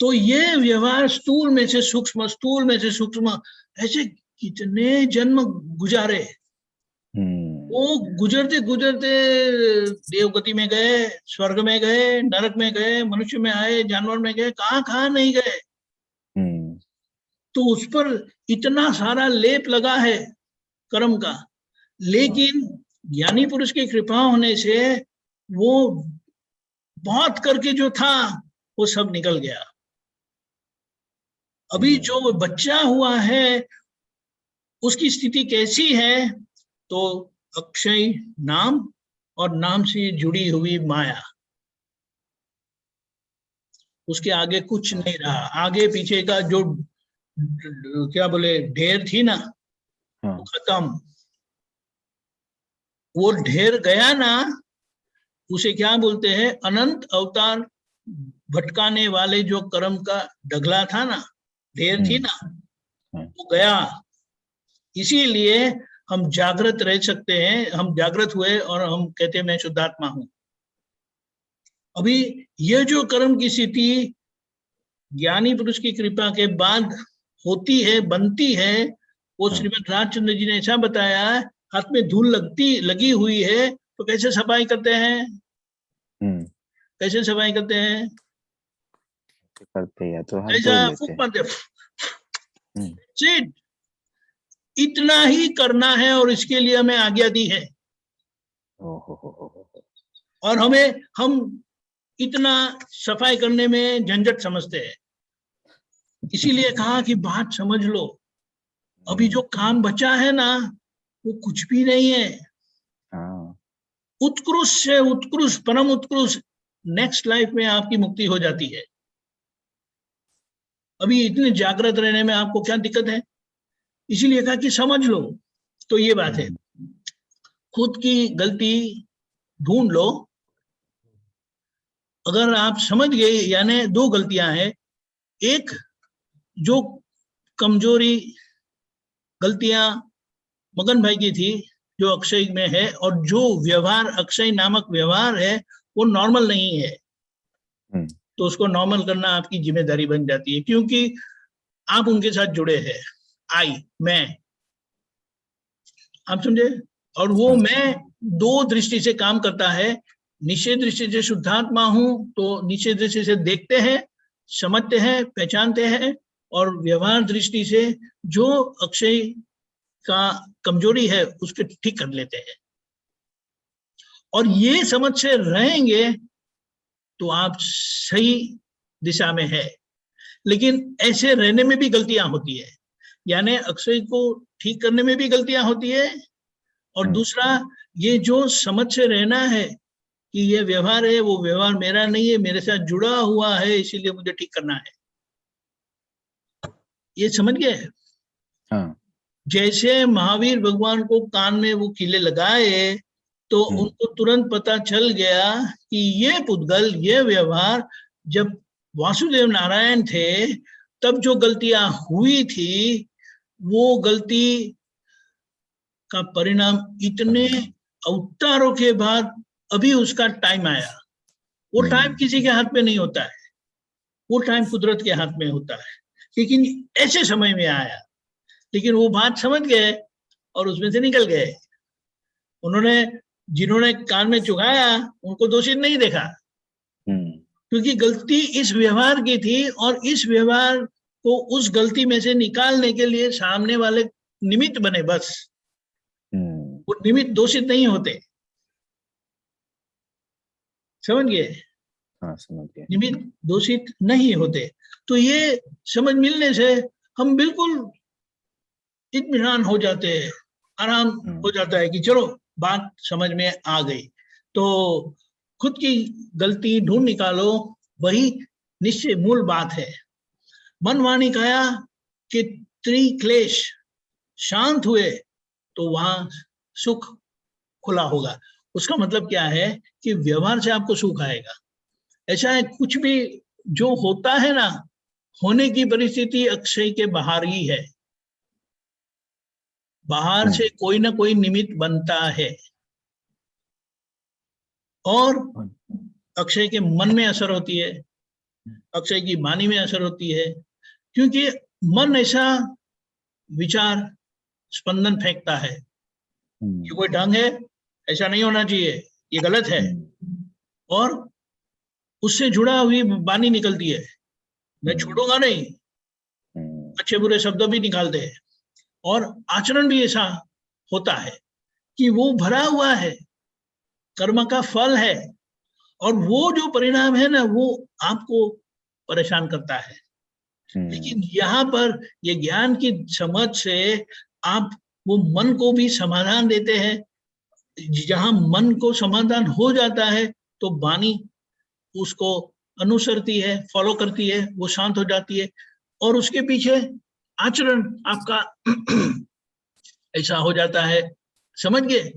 तो ये व्यवहार स्थूल में से सूक्ष्म, स्थूल में से सूक्ष्म, ऐसे कितने जन्म गुजारे। वो गुजरते गुजरते देवगति में गए, स्वर्ग में गए, नरक में गए, मनुष्य में आए, जानवर में गए, कहाँ कहाँ नहीं गए। तो उस पर इतना सारा लेप लगा है कर्म का, लेकिन ज्ञानी पुरुष की कृपा होने से वो बहुत करके जो था वो सब निकल गया। अभी जो बच्चा हुआ है उसकी स्थिति कैसी है? तो अक्षय नाम और नाम से जुड़ी हुई माया, उसके आगे कुछ नहीं रहा। आगे पीछे का जो क्या बोले ढेर थी ना, वो खत्म। वो ढेर गया ना, उसे क्या बोलते हैं? अनंत अवतार भटकाने वाले जो कर्म का ढगला था ना, ढेर थी ना, वो गया। इसीलिए हम जागृत रह सकते हैं। हम जागृत हुए और हम कहते हैं मैं शुद्धात्मा हूं। अभी यह जो कर्म की स्थिति ज्ञानी पुरुष की कृपा के बाद होती है, बनती है, वो श्रीमद् रामचंद्र जी ने ऐसा बताया, हाथ में धूल लगी हुई है तो कैसे सफाई करते हैं? कैसे सफाई करते हैं? तो ऐसा फूक मारते। इतना ही करना है, और इसके लिए हमें आज्ञा दी है। और हम इतना सफाई करने में झंझट समझते हैं। इसीलिए कहा कि बात समझ लो। अभी जो काम बचा है ना, वो कुछ भी नहीं है। उत्कृष्ट से उत्कृष्ट, परम उत्कृष्ट नेक्स्ट लाइफ में आपकी मुक्ति हो जाती है। अभी इतने जागृत रहने में आपको क्या दिक्कत है? इसीलिए कहा कि समझ लो। तो ये बात है, खुद की गलती ढूंढ लो। अगर आप समझ गए, यानी दो गलतियां हैं। एक जो कमजोरी गलतियां मगन भाई की थी, जो अक्षय में है, और जो व्यवहार अक्षय नामक व्यवहार है वो नॉर्मल नहीं है। तो उसको नॉर्मल करना आपकी जिम्मेदारी बन जाती है, क्योंकि आप उनके साथ जुड़े हैं। मैं, आप समझे? और वो मैं दो दृष्टि से काम करता है। निश्चय दृष्टि से शुद्धात्मा हूं, तो निश्चय दृष्टि से देखते हैं, समझते हैं, पहचानते हैं, और व्यवहार दृष्टि से जो अक्षय का कमजोरी है उसको ठीक कर लेते हैं। और ये समझ से रहेंगे तो आप सही दिशा में है। लेकिन ऐसे रहने में भी गलतियां होती है, यानी अक्षय को ठीक करने में भी गलतियां होती है, और दूसरा ये जो समझ से रहना है कि ये व्यवहार है, वो व्यवहार मेरा नहीं है, मेरे साथ जुड़ा हुआ है, इसीलिए मुझे ठीक करना है। ये समझ गए? हाँ। जैसे महावीर भगवान को कान में वो कीले लगाए तो उनको तुरंत पता चल गया कि ये पुद्गल, ये व्यवहार जब वासुदेव नारायण थे तब जो गलतियां हुई थी, वो गलती का परिणाम इतने अवतारों के बाद अभी उसका टाइम आया। वो टाइम किसी के हाथ में नहीं होता है, वो टाइम कुदरत के हाथ में होता है, लेकिन ऐसे समय में आया। लेकिन वो बात समझ गए और उसमें से निकल गए। उन्होंने, जिन्होंने कान में चुगाया उनको दोषी नहीं देखा, क्योंकि गलती इस व्यवहार की थी और इस व्यवहार को उस गलती में से निकालने के लिए सामने वाले निमित्त बने, बस। वो निमित्त दोषित नहीं होते, समझ गए? हाँ, समझ गए। निमित्त दोषित नहीं होते। तो ये समझ मिलने से हम बिल्कुल इत्मीनान हो जाते हैं, आराम हो जाता है कि चलो बात समझ में आ गई। तो खुद की गलती ढूंढ निकालो, वही निश्चय मूल बात है। मन वाणी काया के त्रिक्लेश शांत हुए तो वहां सुख खुला होगा। उसका मतलब क्या है कि व्यवहार से आपको सुख आएगा। ऐसा है, कुछ भी जो होता है ना, होने की परिस्थिति अक्षय के बाहर ही है। बाहर से कोई ना कोई निमित्त बनता है और अक्षय के मन में असर होती है, अक्षय की वाणी में असर होती है, क्योंकि मन ऐसा विचार स्पंदन फेंकता है, ये कोई ढंग है, ऐसा नहीं होना चाहिए, ये गलत है, और उससे जुड़ा हुई वाणी निकलती है, मैं छोड़ूंगा नहीं, अच्छे बुरे शब्द भी निकालते हैं। और आचरण भी ऐसा होता है कि वो भरा हुआ है, कर्म का फल है, और वो जो परिणाम है ना, वो आपको परेशान करता है। लेकिन यहाँ पर ये ज्ञान की समझ से आप वो मन को भी समाधान देते हैं। जहां मन को समाधान हो जाता है तो वाणी उसको अनुसरती है, फॉलो करती है, वो शांत हो जाती है, और उसके पीछे आचरण आपका ऐसा हो जाता है, समझ गए?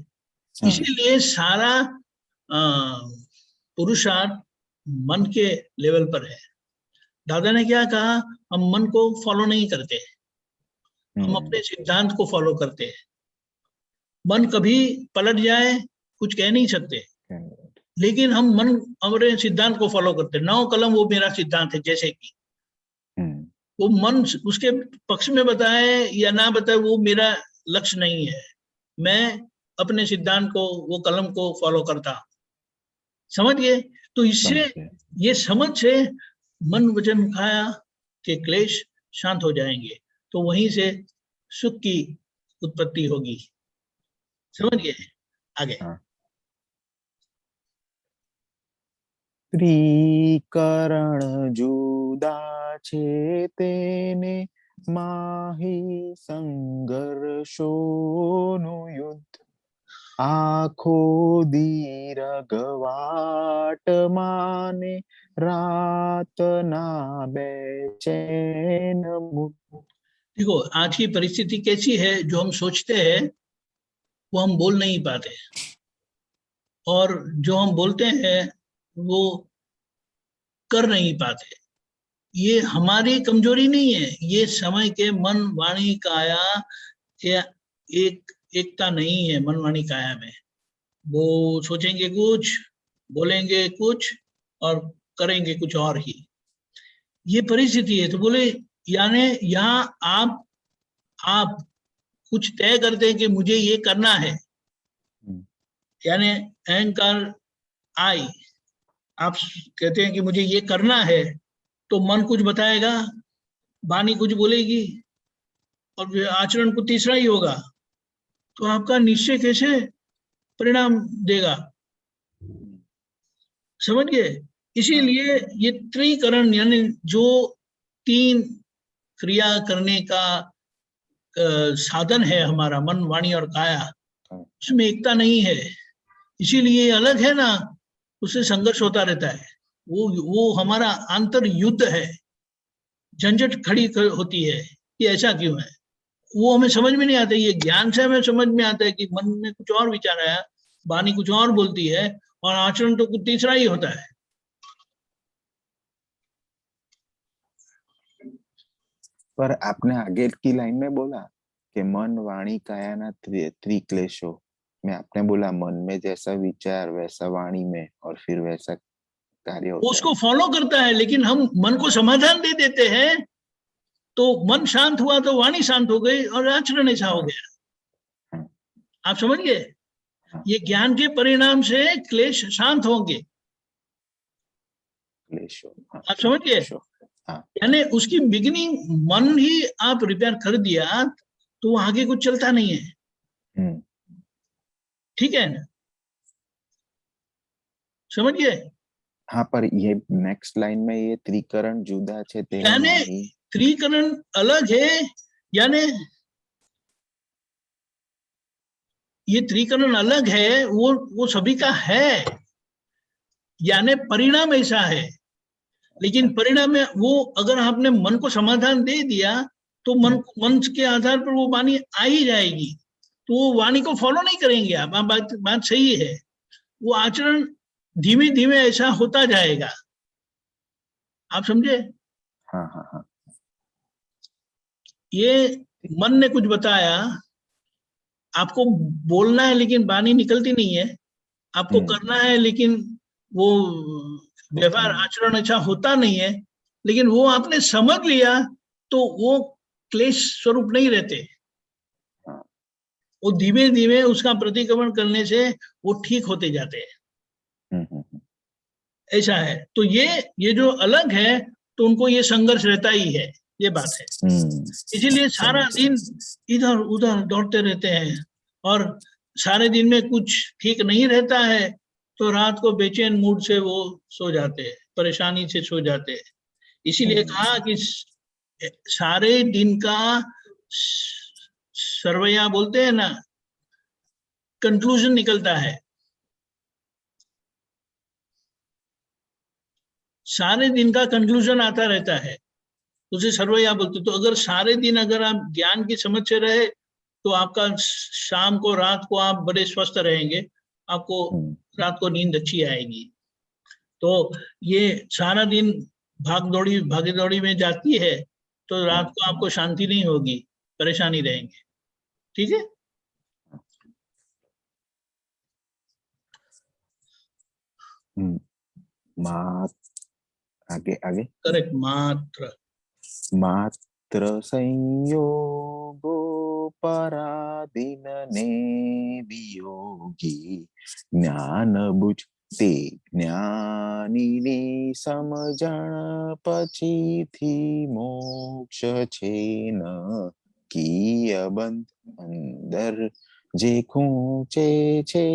इसीलिए सारा पुरुषार्थ मन के लेवल पर है। दादा ने क्या कहा, हम मन को फॉलो नहीं करते, हम अपने सिद्धांत को फॉलो करते हैं। मन कभी पलट जाए कुछ कह नहीं सकते, लेकिन हम मन हमारे सिद्धांत को फॉलो करते हैं। 9 कलम वो मेरा सिद्धांत है, जैसे कि वो मन उसके पक्ष में बताए या ना बताए वो मेरा लक्ष्य नहीं है। मैं अपने सिद्धांत को, वो कलम को फॉलो करता हूं, समझ गए? तो इससे ये समझ से मन वचन काया के क्लेश शांत हो जाएंगे, तो वहीं से सुख की उत्पत्ति होगी, समझ गए? आगे त्रिकरण जुदा छे तेने माही संघर्षोनु युद्ध आखो दीर्घवाट माने रात ना बेचैन मुद। देखो आज की परिस्थिति कैसी है, जो हम सोचते हैं वो हम बोल नहीं पाते, और जो हम बोलते हैं वो कर नहीं पाते। ये हमारी कमजोरी नहीं है, ये समय के मन वाणी काया या एकता नहीं है। मन वाणी काया में वो सोचेंगे कुछ, बोलेंगे कुछ और करेंगे कुछ और ही, ये परिस्थिति है। तो बोले यानी यहाँ आप कुछ तय करते हैं कि मुझे ये करना है, यानी अहंकार आई, आप कहते हैं कि मुझे ये करना है, तो मन कुछ बताएगा, वाणी कुछ बोलेगी, और आचरण कुछ तीसरा ही होगा। तो आपका निश्चय कैसे परिणाम देगा, समझ गए? इसीलिए ये त्रिकरण यानी जो 3 क्रिया करने का साधन है हमारा मन वाणी और काया, उसमें एकता नहीं है, इसीलिए अलग है ना, उससे संघर्ष होता रहता है। वो हमारा आंतर युद्ध है, झंझट खड़ी होती है कि ऐसा क्यों है, वो हमें समझ में नहीं आता। ये ज्ञान से हमें समझ में आता है कि मन में कुछ और विचार आया, वाणी कुछ और बोलती है, और आचरण तो कुछ तीसरा ही होता है। पर आपने आगे की लाइन में बोला कि मन वाणी काया ना त्रिक्लेशो में, आपने बोला मन में जैसा विचार वैसा वाणी में, और फिर वैसा कार्य होता है। उसको फॉलो करता है, लेकिन हम मन को समाधान दे देते हैं, तो मन शांत हुआ तो वाणी शांत हो गई और आचरण ऐसा हो गया। आप समझ गए? ये ज्ञान के परिणाम से क्लेश शांत होंगे। आप समझ गए? यानी उसकी बिगिनिंग मन ही आप रिपेयर कर दिया तो आगे कुछ चलता नहीं है। ठीक है ना? समझ गए? हाँ, पर ये नेक्स्ट लाइन में ये त्रिकरण जुदा छे, यानी त्रिकरण अलग है, यानी ये त्रिकरण अलग है, वो सभी का है, यानी परिणाम ऐसा है। लेकिन परिणाम में वो, अगर आपने मन को समाधान दे दिया तो मन के आधार पर वो वाणी आ ही जाएगी, तो वो वाणी को फॉलो नहीं करेंगे आप। बात सही है, वो आचरण धीमे धीमे ऐसा होता जाएगा। आप समझे? हाँ हाँ हाँ। ये मन ने कुछ बताया, आपको बोलना है लेकिन वाणी निकलती नहीं है, आपको करना है लेकिन वो व्यवहार आचरण अच्छा होता नहीं है, लेकिन वो आपने समझ लिया तो वो क्लेश स्वरूप नहीं रहते, वो धीमे धीमे उसका प्रतिक्रमण करने से वो ठीक होते जाते हैं। ऐसा है। तो ये जो अलग है तो उनको ये संघर्ष रहता ही है, ये बात है। इसीलिए सारा दिन इधर उधर दौड़ते रहते हैं, और सारे दिन में कुछ ठीक नहीं रहता है तो रात को बेचैन मूड से वो सो जाते हैं, परेशानी से सो जाते हैं। इसीलिए कहा कि सारे दिन का सरवैया बोलते हैं ना, कंक्लूजन निकलता है। सारे दिन का कंक्लूजन आता रहता है, उसे सरवैया बोलते। तो अगर सारे दिन अगर आप ज्ञान की समझ से रहे तो आपका शाम को रात को आप बड़े स्वस्थ रहेंगे, आपको रात को नींद अच्छी आएगी। तो ये सारा दिन भागी दौड़ी में जाती है तो रात को आपको शांति नहीं होगी, परेशानी रहेंगे। ठीक है? आगे आगे करेक्ट। मात्र संयोगो पराधीन ने वियोगी ज्ञान बुझ તે જ્ઞાનીની સમજણ પછીથી મોક્ષ છે ન કીય બંધ અંદર જે ખૂંચે છે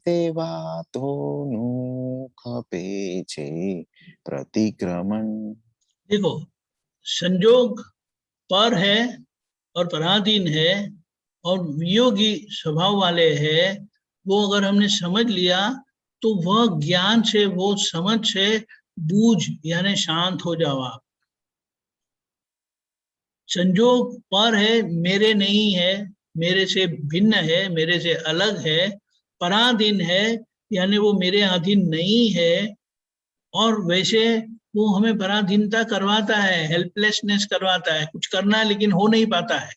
તે વાતોનું ખપે છે प्रतिक्रमण। देखो, संयोग पर है और पराधीन है और वियोगी स्वभाव वाले है, वो अगर हमने समझ लिया तो वह ज्ञान से, वो समझ से बूझ यानी शांत हो जाओ आप। संयोग पर है, मेरे नहीं है, मेरे से भिन्न है, मेरे से अलग है। पराधीन है यानी वो मेरे अधीन नहीं है, और वैसे वो हमें पराधीनता करवाता है, हेल्पलेसनेस करवाता है। कुछ करना है लेकिन हो नहीं पाता है,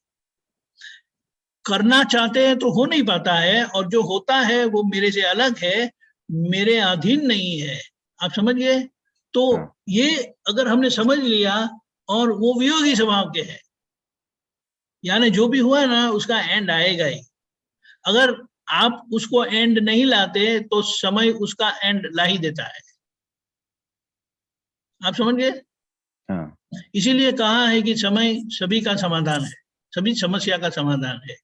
करना चाहते हैं तो हो नहीं पाता है, और जो होता है वो मेरे से अलग है, मेरे अधीन नहीं है। आप समझ गए? तो ये अगर हमने समझ लिया, और वो वियोगी स्वभाव के है, यानी जो भी हुआ ना उसका एंड आएगा ही। अगर आप उसको एंड नहीं लाते तो समय उसका एंड ला ही देता है। आप समझ गए? इसीलिए कहा है कि समय सभी का समाधान है, सभी समस्या का समाधान है।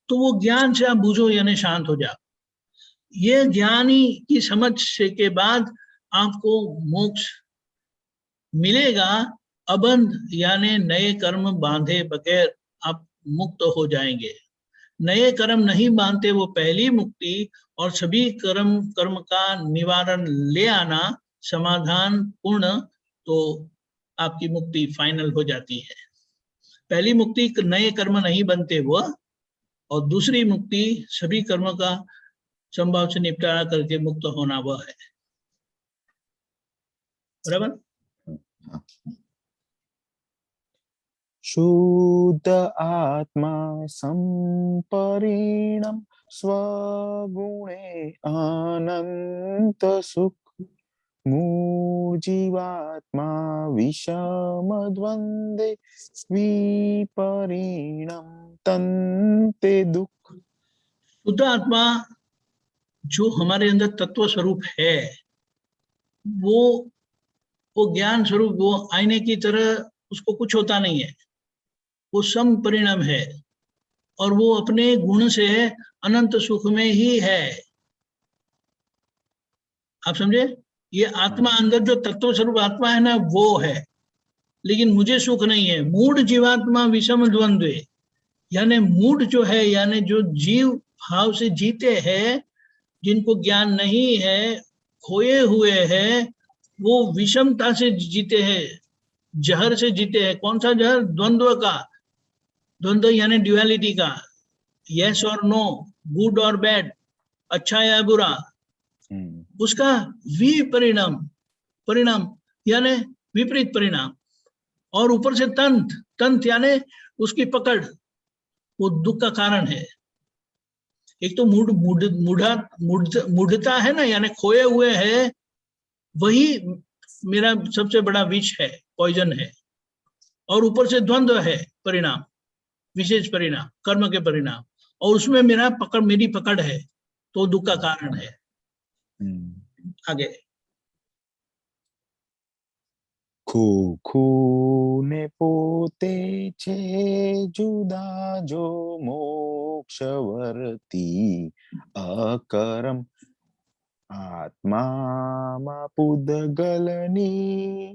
तो वो ज्ञान से आप बूझो यानी शांत हो जाओ। ये ज्ञानी की समझ से के बाद आपको मोक्ष मिलेगा, अबंध यानी नए कर्म बांधे बगैर आप मुक्त हो जाएंगे। नए कर्म नहीं बांधते वो पहली मुक्ति, और सभी कर्म का निवारण ले आना समाधान पूर्ण, तो आपकी मुक्ति फाइनल हो जाती है। पहली मुक्ति नए कर्म नहीं बनते वो, और दूसरी मुक्ति सभी कर्म का संभाव से निपटारा करके मुक्त होना वह है। बराबर। शुद्ध आत्मा संपरिणम स्वगुणे अनंत सुख, मूर्जीवात्मा विषम द्वंद्वे विपरिणम तन्ते दुख। शुद्ध आत्मा जो हमारे अंदर तत्व स्वरूप है, वो ज्ञान स्वरूप, वो आईने की तरह, उसको कुछ होता नहीं है, वो सम परिणाम है, और वो अपने गुण से अनंत सुख में ही है। आप समझे? ये आत्मा अंदर जो तत्व स्वरूप आत्मा है ना, वो है, लेकिन मुझे सुख नहीं है। मूढ़ जीवात्मा विषम द्वंद्वे, यानी मूढ़ जो है, यानी जो जीव भाव से जीते हैं, जिनको ज्ञान नहीं है, खोए हुए हैं, वो विषमता से जीते हैं, जहर से जीते हैं। कौन सा जहर? द्वंद्व का। द्वंद्व यानी ड्युअलिटी का, यस और नो, गुड और बैड, अच्छा या बुरा, उसका विपरिणाम, परिणाम यानी विपरीत परिणाम। और ऊपर से तंत, तंत यानी उसकी पकड़, वो दुख का कारण है। एक तो मूढ़ता है ना, यानी खोए हुए है, वही मेरा सबसे बड़ा विष है, पॉइजन है। और ऊपर से द्वंद्व है, परिणाम, विशेष परिणाम, कर्म के परिणाम, और उसमें मेरी पकड़ है, तो दुख का कारण है। आगे। खूने पोते छे जुदा जो मोक्षवर्ती अकरम, आत्मा पुद्गलनी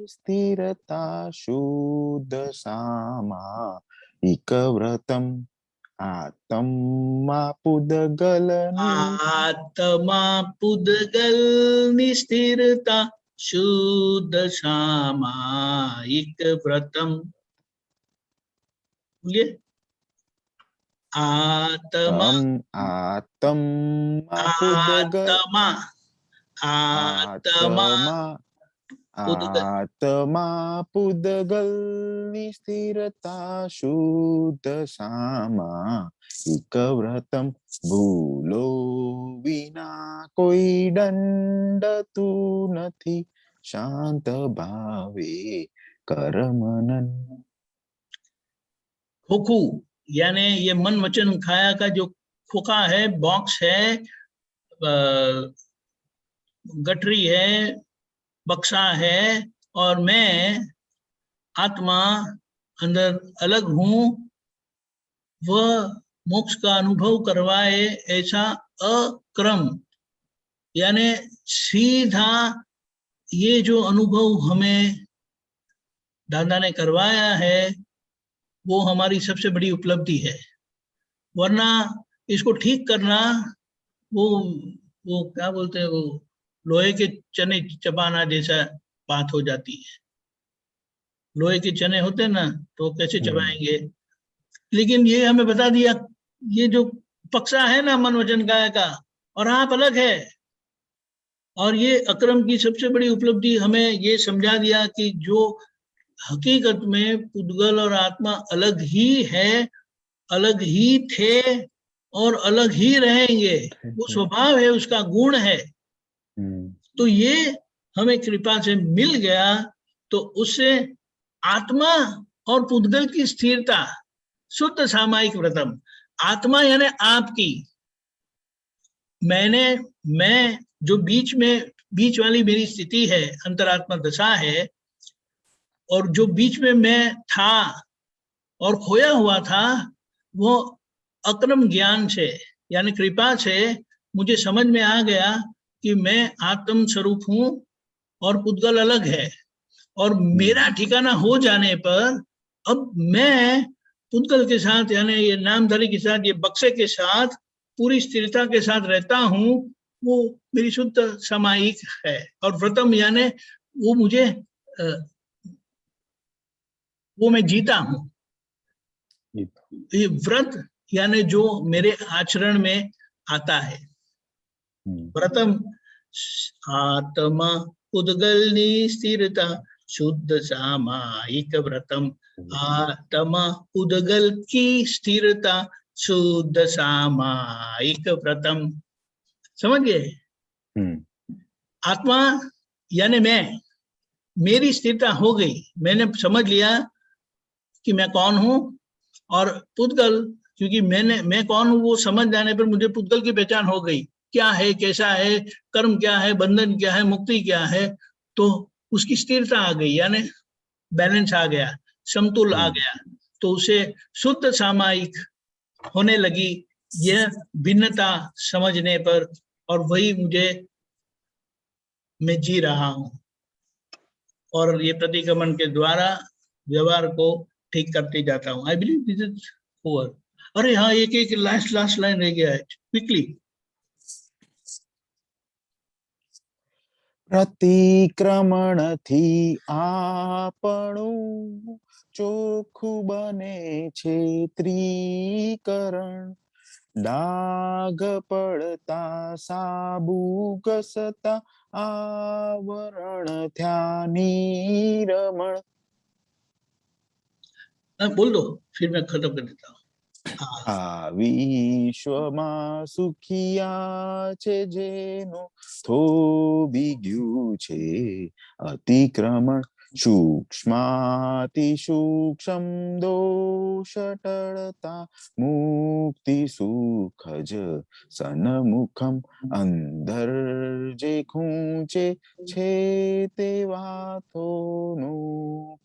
स्थिरता शुद्ध सामायिक व्रतम, आत्मा पुद्गलनी, आत्मा पुद्गल निस्थिरता शुद्ध सामायिक व्रतम। बोलिए। आत्मा, आत्मा पुद्गल, आत्मा, आत्मा पुद्गल, आत्मा पुद्गल स्थिरता शुद्ध सामायिक व्रतम, भूलो विना कोई दंड तू नथी, शांत भावे कर मनन। खोखू यानी ये मन वचन काया का जो खोखा है, बॉक्स है, गठरी है, बक्सा है, और मैं आत्मा अंदर अलग हूं, वह मोक्ष का अनुभव करवाए ऐसा अक्रम, यानी सीधा ये जो अनुभव हमें दादा ने करवाया है, वो हमारी सबसे बड़ी उपलब्धि है। वरना इसको ठीक करना, वो क्या बोलते हैं, वो लोहे के चने चबाना जैसा बात हो जाती है। लोहे के चने होते हैं ना, तो कैसे चबाएंगे? लेकिन ये हमें बता दिया, ये जो पक्षा है ना मन वचन काया का, और आप अलग है। और ये अक्रम की सबसे बड़ी उपलब्धि हमें ये समझा दिया कि जो हकीकत में पुद्गल और आत्मा अलग ही है, अलग ही थे, और अलग ही रहेंगे, वो स्वभाव है, उसका गुण है। तो ये हमें कृपा से मिल गया, तो उससे आत्मा और पुद्गल की स्थिरता, शुद्ध सामायिक व्रतम, आत्मा यानी आपकी, मैं जो बीच वाली मेरी स्थिति है, अंतरात्मा दशा है, और जो बीच में मैं था और खोया हुआ था, वो अक्रम ज्ञान से यानी कृपा से मुझे समझ में आ गया कि मैं आत्म स्वरूप हूं और पुद्गल अलग है। और मेरा ठिकाना हो जाने पर अब मैं पुद्गल के साथ यानी ये नामधारी के साथ, ये बक्से के साथ पूरी स्थिरता के साथ रहता हूँ, वो मेरी शुद्ध सामायिक है। और व्रतम यानी वो मुझे वो मैं जीता हूँ। ये व्रत यानी जो मेरे आचरण में आता है। व्रतम आत्मा पुद्गलनी स्थिरता शुद्ध सामायिक व्रतम। आत्मा पुद्गल की स्थिरता शुद्ध सामायिक व्रतम। समझ गए? आत्मा यानी मैं, मेरी स्थिरता हो गई, मैंने समझ लिया कि मैं कौन हूं। और पुद्गल, क्योंकि मैं कौन हूं वो समझ जाने पर मुझे पुद्गल की पहचान हो गई, क्या है, कैसा है, कर्म क्या है, बंधन क्या है, मुक्ति क्या है। तो उसकी स्थिरता आ गई, यानी बैलेंस आ गया, समतुल आ गया। तो उसे शुद्ध सामायिक होने लगी यह भिन्नता समझने पर, और वही मुझे, मैं जी रहा हूं। और ये प्रतिक्रमण के द्वारा व्यवहार को ठीक करते जाता हूं। I believe this is over. अरे हाँ, एक लास्ट लाइन रह गया है, क्विकली। प्रतिक्रमण थी આપણું ચોખ્ખું બને છે ત્રિકરણ ડાઘ પડતા સાબુ ઘસતા આવરણ થયા નિરમણ. बोल दो, फिर मैं खत्म कर देता हूँ। આ વિશ્વમાં સુખિયા છે જેનો થોભી ગયું છે અતિક્રમણ सूक्ष्माति सूक्ष्म दोष टळता मुक्ति सुखज सन्मुखम अंदर जे खूंचे छे ते वातोनु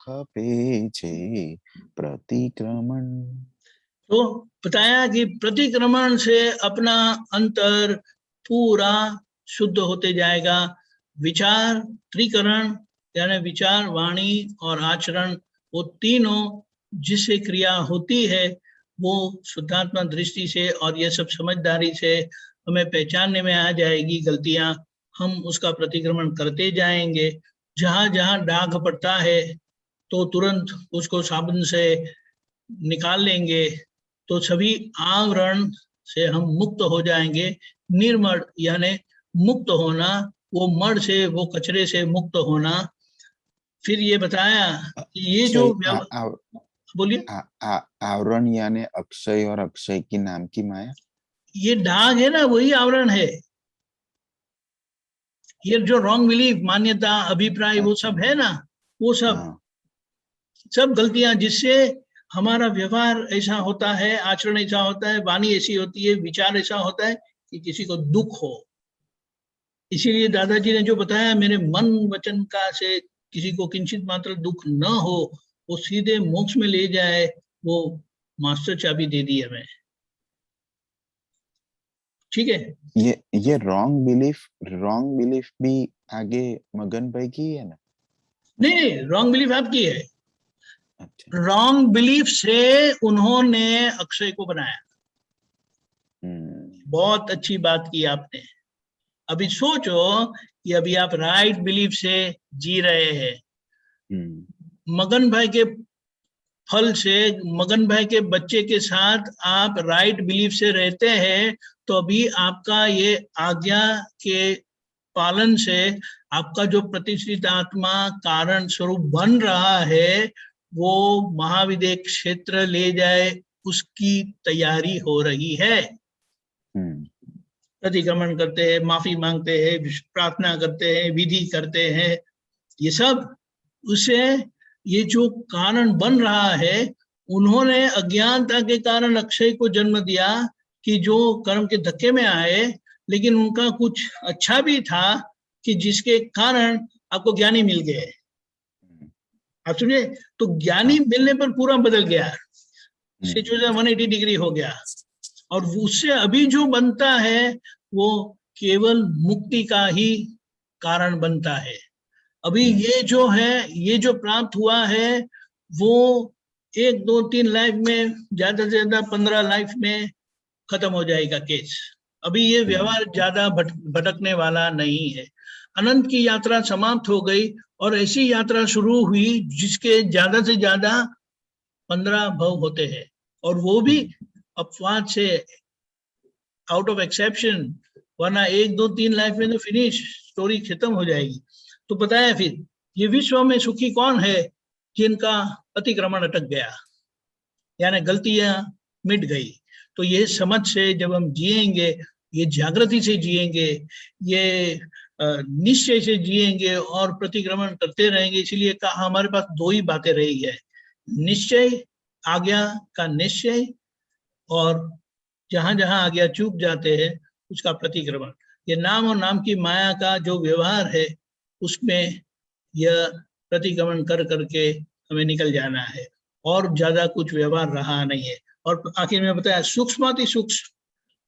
खपे छे प्रतिक्रमण. तो बताया कि प्रतिक्रमण से अपना अंतर पूरा शुद्ध होते जाएगा। विचार त्रिकरण यानी विचार, वाणी और आचरण, वो तीनों जिससे क्रिया होती है वो शुद्धात्मा दृष्टि से और ये सब समझदारी से हमें पहचानने में आ जाएगी गलतियां। हम उसका प्रतिक्रमण करते जाएंगे। जहां जहां दाग पड़ता है तो तुरंत उसको साबुन से निकाल लेंगे, तो सभी आवरण से हम मुक्त हो जाएंगे। निर्मल यानी मुक्त होना, वो मड़ से, वो कचरे से मुक्त होना। फिर ये बताया कि ये जो बोलिए, आवरण यानी अक्षय और अक्षय की नाम की माया, ये दाग है ना, वही आवरण है। ये जो रॉन्ग बिलीफ, मान्यता, अभिप्राय, वो सब है ना, वो सब गलतियां जिससे हमारा व्यवहार ऐसा होता है, आचरण ऐसा होता है, वाणी ऐसी होती है, विचार ऐसा होता है कि किसी को दुख हो। इसीलिए दादाजी ने जो बताया, मेरे मन वचन का से किसी को किंचित मात्र दुख न हो, वो सीधे मोक्ष में ले जाए, वो मास्टर चाबी दे दी हमें। ठीक है। ये रॉन्ग बिलीफ भी आगे मगन भाई की है ना? नहीं, रॉन्ग बिलीफ आपकी है। रॉन्ग बिलीफ से उन्होंने अक्षय को बनाया। बहुत अच्छी बात की आपने। अभी सोचो कि अभी आप राइट बिलीफ से जी रहे हैं। मगन भाई के फल से, मगन भाई के बच्चे के साथ आप राइट बिलीफ से रहते हैं, तो अभी आपका ये आज्ञा के पालन से आपका जो प्रतिष्ठित आत्मा कारण स्वरूप बन रहा है, वो महाविदेह क्षेत्र ले जाए, उसकी तैयारी हो रही है। प्रतिक्रमण करते हैं, माफी मांगते हैं, प्रार्थना करते हैं, विधि करते हैं, ये सब उसे, ये जो कारण बन रहा है, उन्होंने अज्ञानता के कारण अक्षय को जन्म दिया कि जो कर्म के धक्के में आए, लेकिन उनका कुछ अच्छा भी था कि जिसके कारण आपको ज्ञानी मिल गए। आप सुनिए, तो ज्ञानी मिलने पर पूरा बदल गया, सिचुएशन 180 डिग्री हो गया। और उससे अभी जो बनता है वो केवल मुक्ति का ही कारण बनता है। अभी ये जो है, ये जो प्राप्त हुआ है, वो 1 2 3 लाइफ में, ज्यादा से ज्यादा 15 लाइफ में खत्म हो जाएगा केस। अभी ये व्यवहार ज्यादा भटकने वाला नहीं है। अनंत की यात्रा समाप्त हो गई और ऐसी यात्रा शुरू हुई जिसके ज्यादा से ज्यादा 15 भव होते हैं, और वो भी अपवाद से, आउट ऑफ एक्सेप्शन, वरना 1 2 3 लाइफ में तो फिनिश, स्टोरी खत्म हो जाएगी। तो पता है फिर ये विश्व में सुखी कौन है? जिनका अतिक्रमण अटक गया, यानी गलतियां मिट गई। तो ये समझ से जब हम जिएंगे, ये जागृति से जिएंगे, ये निश्चय से जिएंगे और प्रतिक्रमण करते रहेंगे। इसीलिए कहा हमारे पास 2 ही बातें रही है, निश्चय, आज्ञा का निश्चय, और जहां जहां आज्ञा चूक जाते हैं उसका प्रतिक्रमण। ये नाम और नाम की माया का जो व्यवहार है, उसमें यह प्रतिक्रमण कर करके हमें निकल जाना है, और ज्यादा कुछ व्यवहार रहा नहीं है। और आखिर में बताया, सूक्ष्माति सूक्ष्म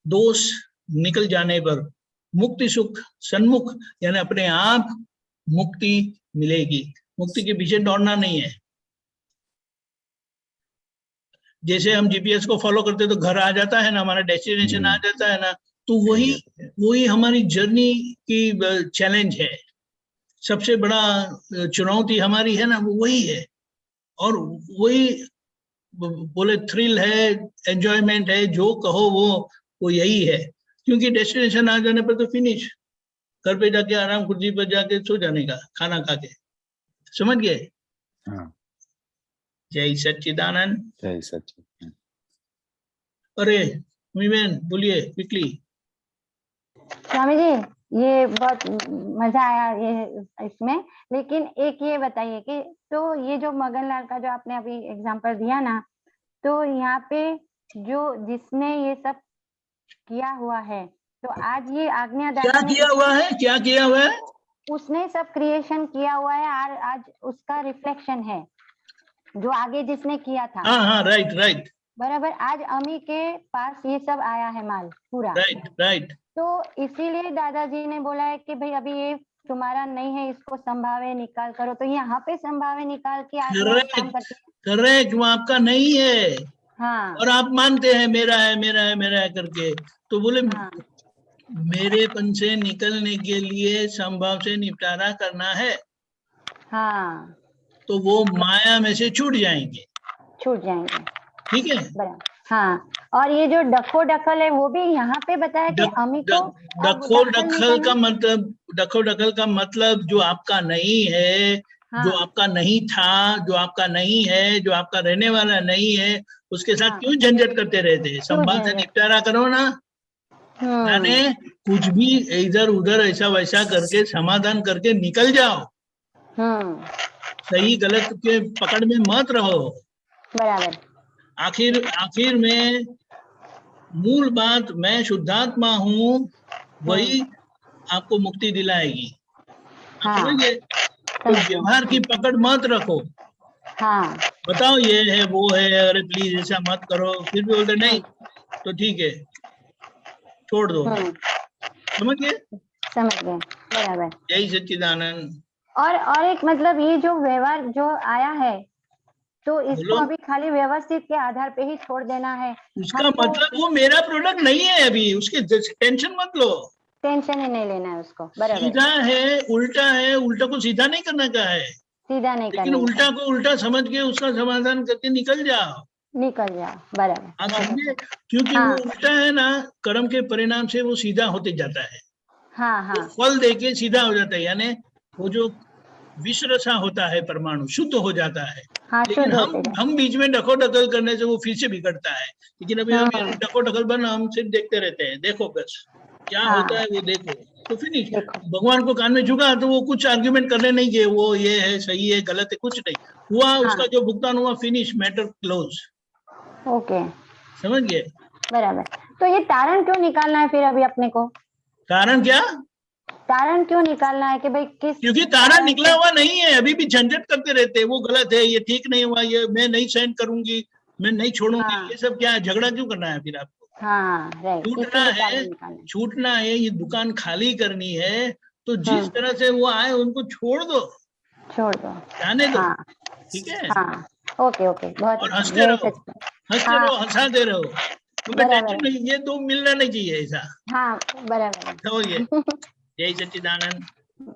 दोष निकल जाने पर मुक्ति सुख सन्मुख, यानी अपने आप मुक्ति मिलेगी। मुक्ति के पीछे दौड़ना नहीं है। जैसे हम जीपीएस को फॉलो करते तो घर आ जाता है ना, हमारा डेस्टिनेशन आ जाता है ना, तो वही हमारी जर्नी की चैलेंज है। सबसे बड़ा चुनौती हमारी है ना, वो वही है, और वही बोले थ्रिल है, एंजॉयमेंट है, जो कहो वो यही है। क्योंकि डेस्टिनेशन आ जाने पर तो फिनिश, घर पे जाके आराम कुर्सी पर जाके सो जाने का, खाना खा के। समझ गए? हाँ। जय सच्चिदानंद। जय सच्चिदानंद। अरे बहन बोलिए क्विकली। स्वामी जी, ये बहुत मजा आया ये इसमें, लेकिन एक ये बताइए कि तो ये जो मगनलाल का जो आपने अभी एग्जांपल दिया ना, तो यहाँ पे जो जिसने ये सब किया हुआ है, तो आज ये आज्ञादाता क्या किया हुआ है? क्या किया हुआ है? उसने सब क्रिएशन किया हुआ है, और आज उसका रिफ्लेक्शन है जो आगे जिसने किया था। हाँ, राइट बराबर। आज अमी के पास ये सब आया है माल पूरा। राइट। तो इसीलिए दादाजी ने बोला है कि भाई अभी ये तुम्हारा नहीं है, इसको संभावे निकाल करो। तो यहाँ पे संभावे निकाल के आज काम करते हैं। करेक्ट, वो आपका नहीं है। हाँ। और आप मानते हैं मेरा है करके। तो बोले हाँ। मेरेपन से निकलने के लिए संभव से निपटारा करना है। हाँ। तो वो माया में से छूट जाएंगे। ठीक है। बराबर। हाँ। और ये जो डखो डखल है वो भी यहाँ पे बताया कि अमी को डखो डखल का मतलब जो आपका नहीं है, हाँ। जो आपका नहीं था, जो आपका नहीं है, जो आपका रहने वाला नहीं है, उसके साथ क्यों झंझट करते रहते हैं? संभाल से निपटारा करो ना। यानी कुछ भी इधर उधर ऐसा वैसा करके समाधान करके निकल जाओ। सही गलत के पकड़ में मत रहो। बराबर। आखिर में मूल बात, मैं शुद्धात्मा हूँ, वही आपको मुक्ति दिलाएगी। आप समझिए? तो व्यवहार की पकड़ मत रखो। हाँ। बताओ ये है वो है, अरे प्लीज ऐसा मत करो, फिर भी बोलते नहीं, तो ठीक है छोड़ दो। समझ गए? बराबर। जय सच्चिदानंद। और एक मतलब ये जो व्यवहार जो आया है, तो इसको अभी खाली व्यवस्थित के आधार पे ही छोड़ देना है। उसका मतलब वो मेरा प्रोडक्ट नहीं है अभी, उसकी टेंशन मत लो। टेंशन ही नहीं लेना है उसको। बराबर। सीधा है, उल्टा को सीधा नहीं करना का है, सीधा नहीं, लेकिन उल्टा को उल्टा समझ के उसका समाधान करके निकल जाओ। बराबर। आप समझे? क्योंकि वो उल्टा है ना, कर्म के परिणाम से वो सीधा होते जाता है। हाँ। फल देके सीधा हो जाता है, यानी वो जो विश्रसा होता है परमाणु शुद्ध हो जाता है। लेकिन हम बीच में डको-डकल करने से वो फिर से बिगड़ता है। लेकिन अभी हम डको-डकल बना, हम सिर्फ देखते रहते हैं, देखो बस क्या होता है वो देखो, तो फिनिश। भगवान को कान में झुका तो वो कुछ आर्ग्यूमेंट करने नहीं गए, वो ये है सही है गलत है, कुछ नहीं हुआ। उसका जो भुगतान हुआ, फिनिश, मैटर क्लोज। ओके, समझ गए? बराबर। तो ये तारण क्यों निकालना है फिर अभी अपने को? तारण क्या? तारण क्यों निकालना है कि भाई किस? क्योंकि तारण निकला हुआ नहीं है, अभी भी झंझट करते रहते हैं, वो गलत है, ये ठीक नहीं हुआ, ये मैं नहीं सहन करूंगी, मैं नहीं छोड़ूंगी। ये सब क्या है? झगड़ा क्यों करना है फिर आपको? छूटना है, ये दुकान खाली करनी है, तो जिस तरह से वो आए उनको छोड़ दो, जाने दो। ठीक है? ओके ओके, बहुत और अच्छा, हंसते जय रहो, सच्चिदानंद। हंसते हाँ। रहो, हंसाते रहो, क्योंकि बराबर टेंशन है। नहीं, ये तो मिलना नहीं चाहिए ऐसा। हाँ बराबर है। तो ये जय सच्चिदानंद।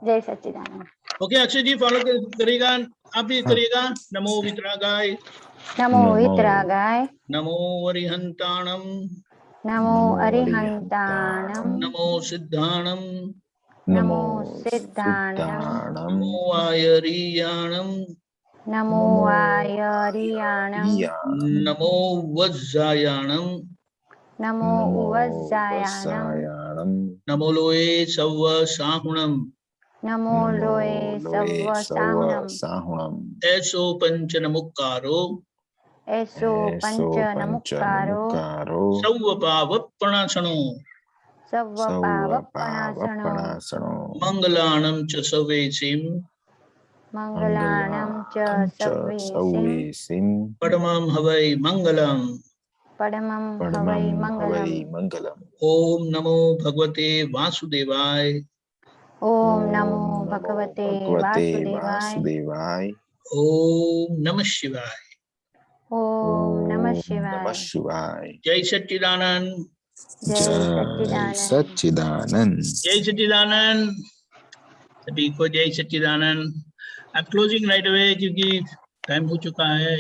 जय सच्चिदानंद। ओके अक्षय जी फॉलो करिएगा, आप भी हाँ। करिएगा। नमो वितरागाय, नमो नमो वितरागाय, नमो वरिहंताणम, नमो नमो अरिहंताणम, नमो सिद्धाणम, नमो सिद्धाणम, सिद्धाणम, नमो आयरीयाणम, नमो आयरियाणम, नमो वज्जायाणम, नमो नमो उवज्जायाणम, वसायाणम, नमो लोए सव्व साहुणम, नमो लोए लोए सव्व सव साहुणम, साहुणम, ऐसो पंच नमुक्कारो, ऐसो ऐसो पंच नमुक्कारो, पंचनमुकारो, सव्व पावप्पणासनो, सव्व सव पावप्पणासनो, पावपणासनो, मंगलाणं च सवेसिं, मंगलाणं च सव्वेसिं, सव्वेसिं, परमं हवै मंगलम्। परमं हवै परमं हवै मंगलम्। मंगलम्। ओम नमो भगवते वासुदेवाय, ओम ओम नमो नमो भगवते भगवते वासुदेवाय, वासुदेवाय। ओम नमः शिवाय। ओम नमः ओम नमः शिवाय। शिवाय। जय सच्चिदानंद, जय जय सच्चिदानंद। सच्चिदानंद। जय सच्चिदानंद, सभी को जय सच्चिदानंद। अब क्लोजिंग राइट अवे क्योंकि टाइम हो चुका है।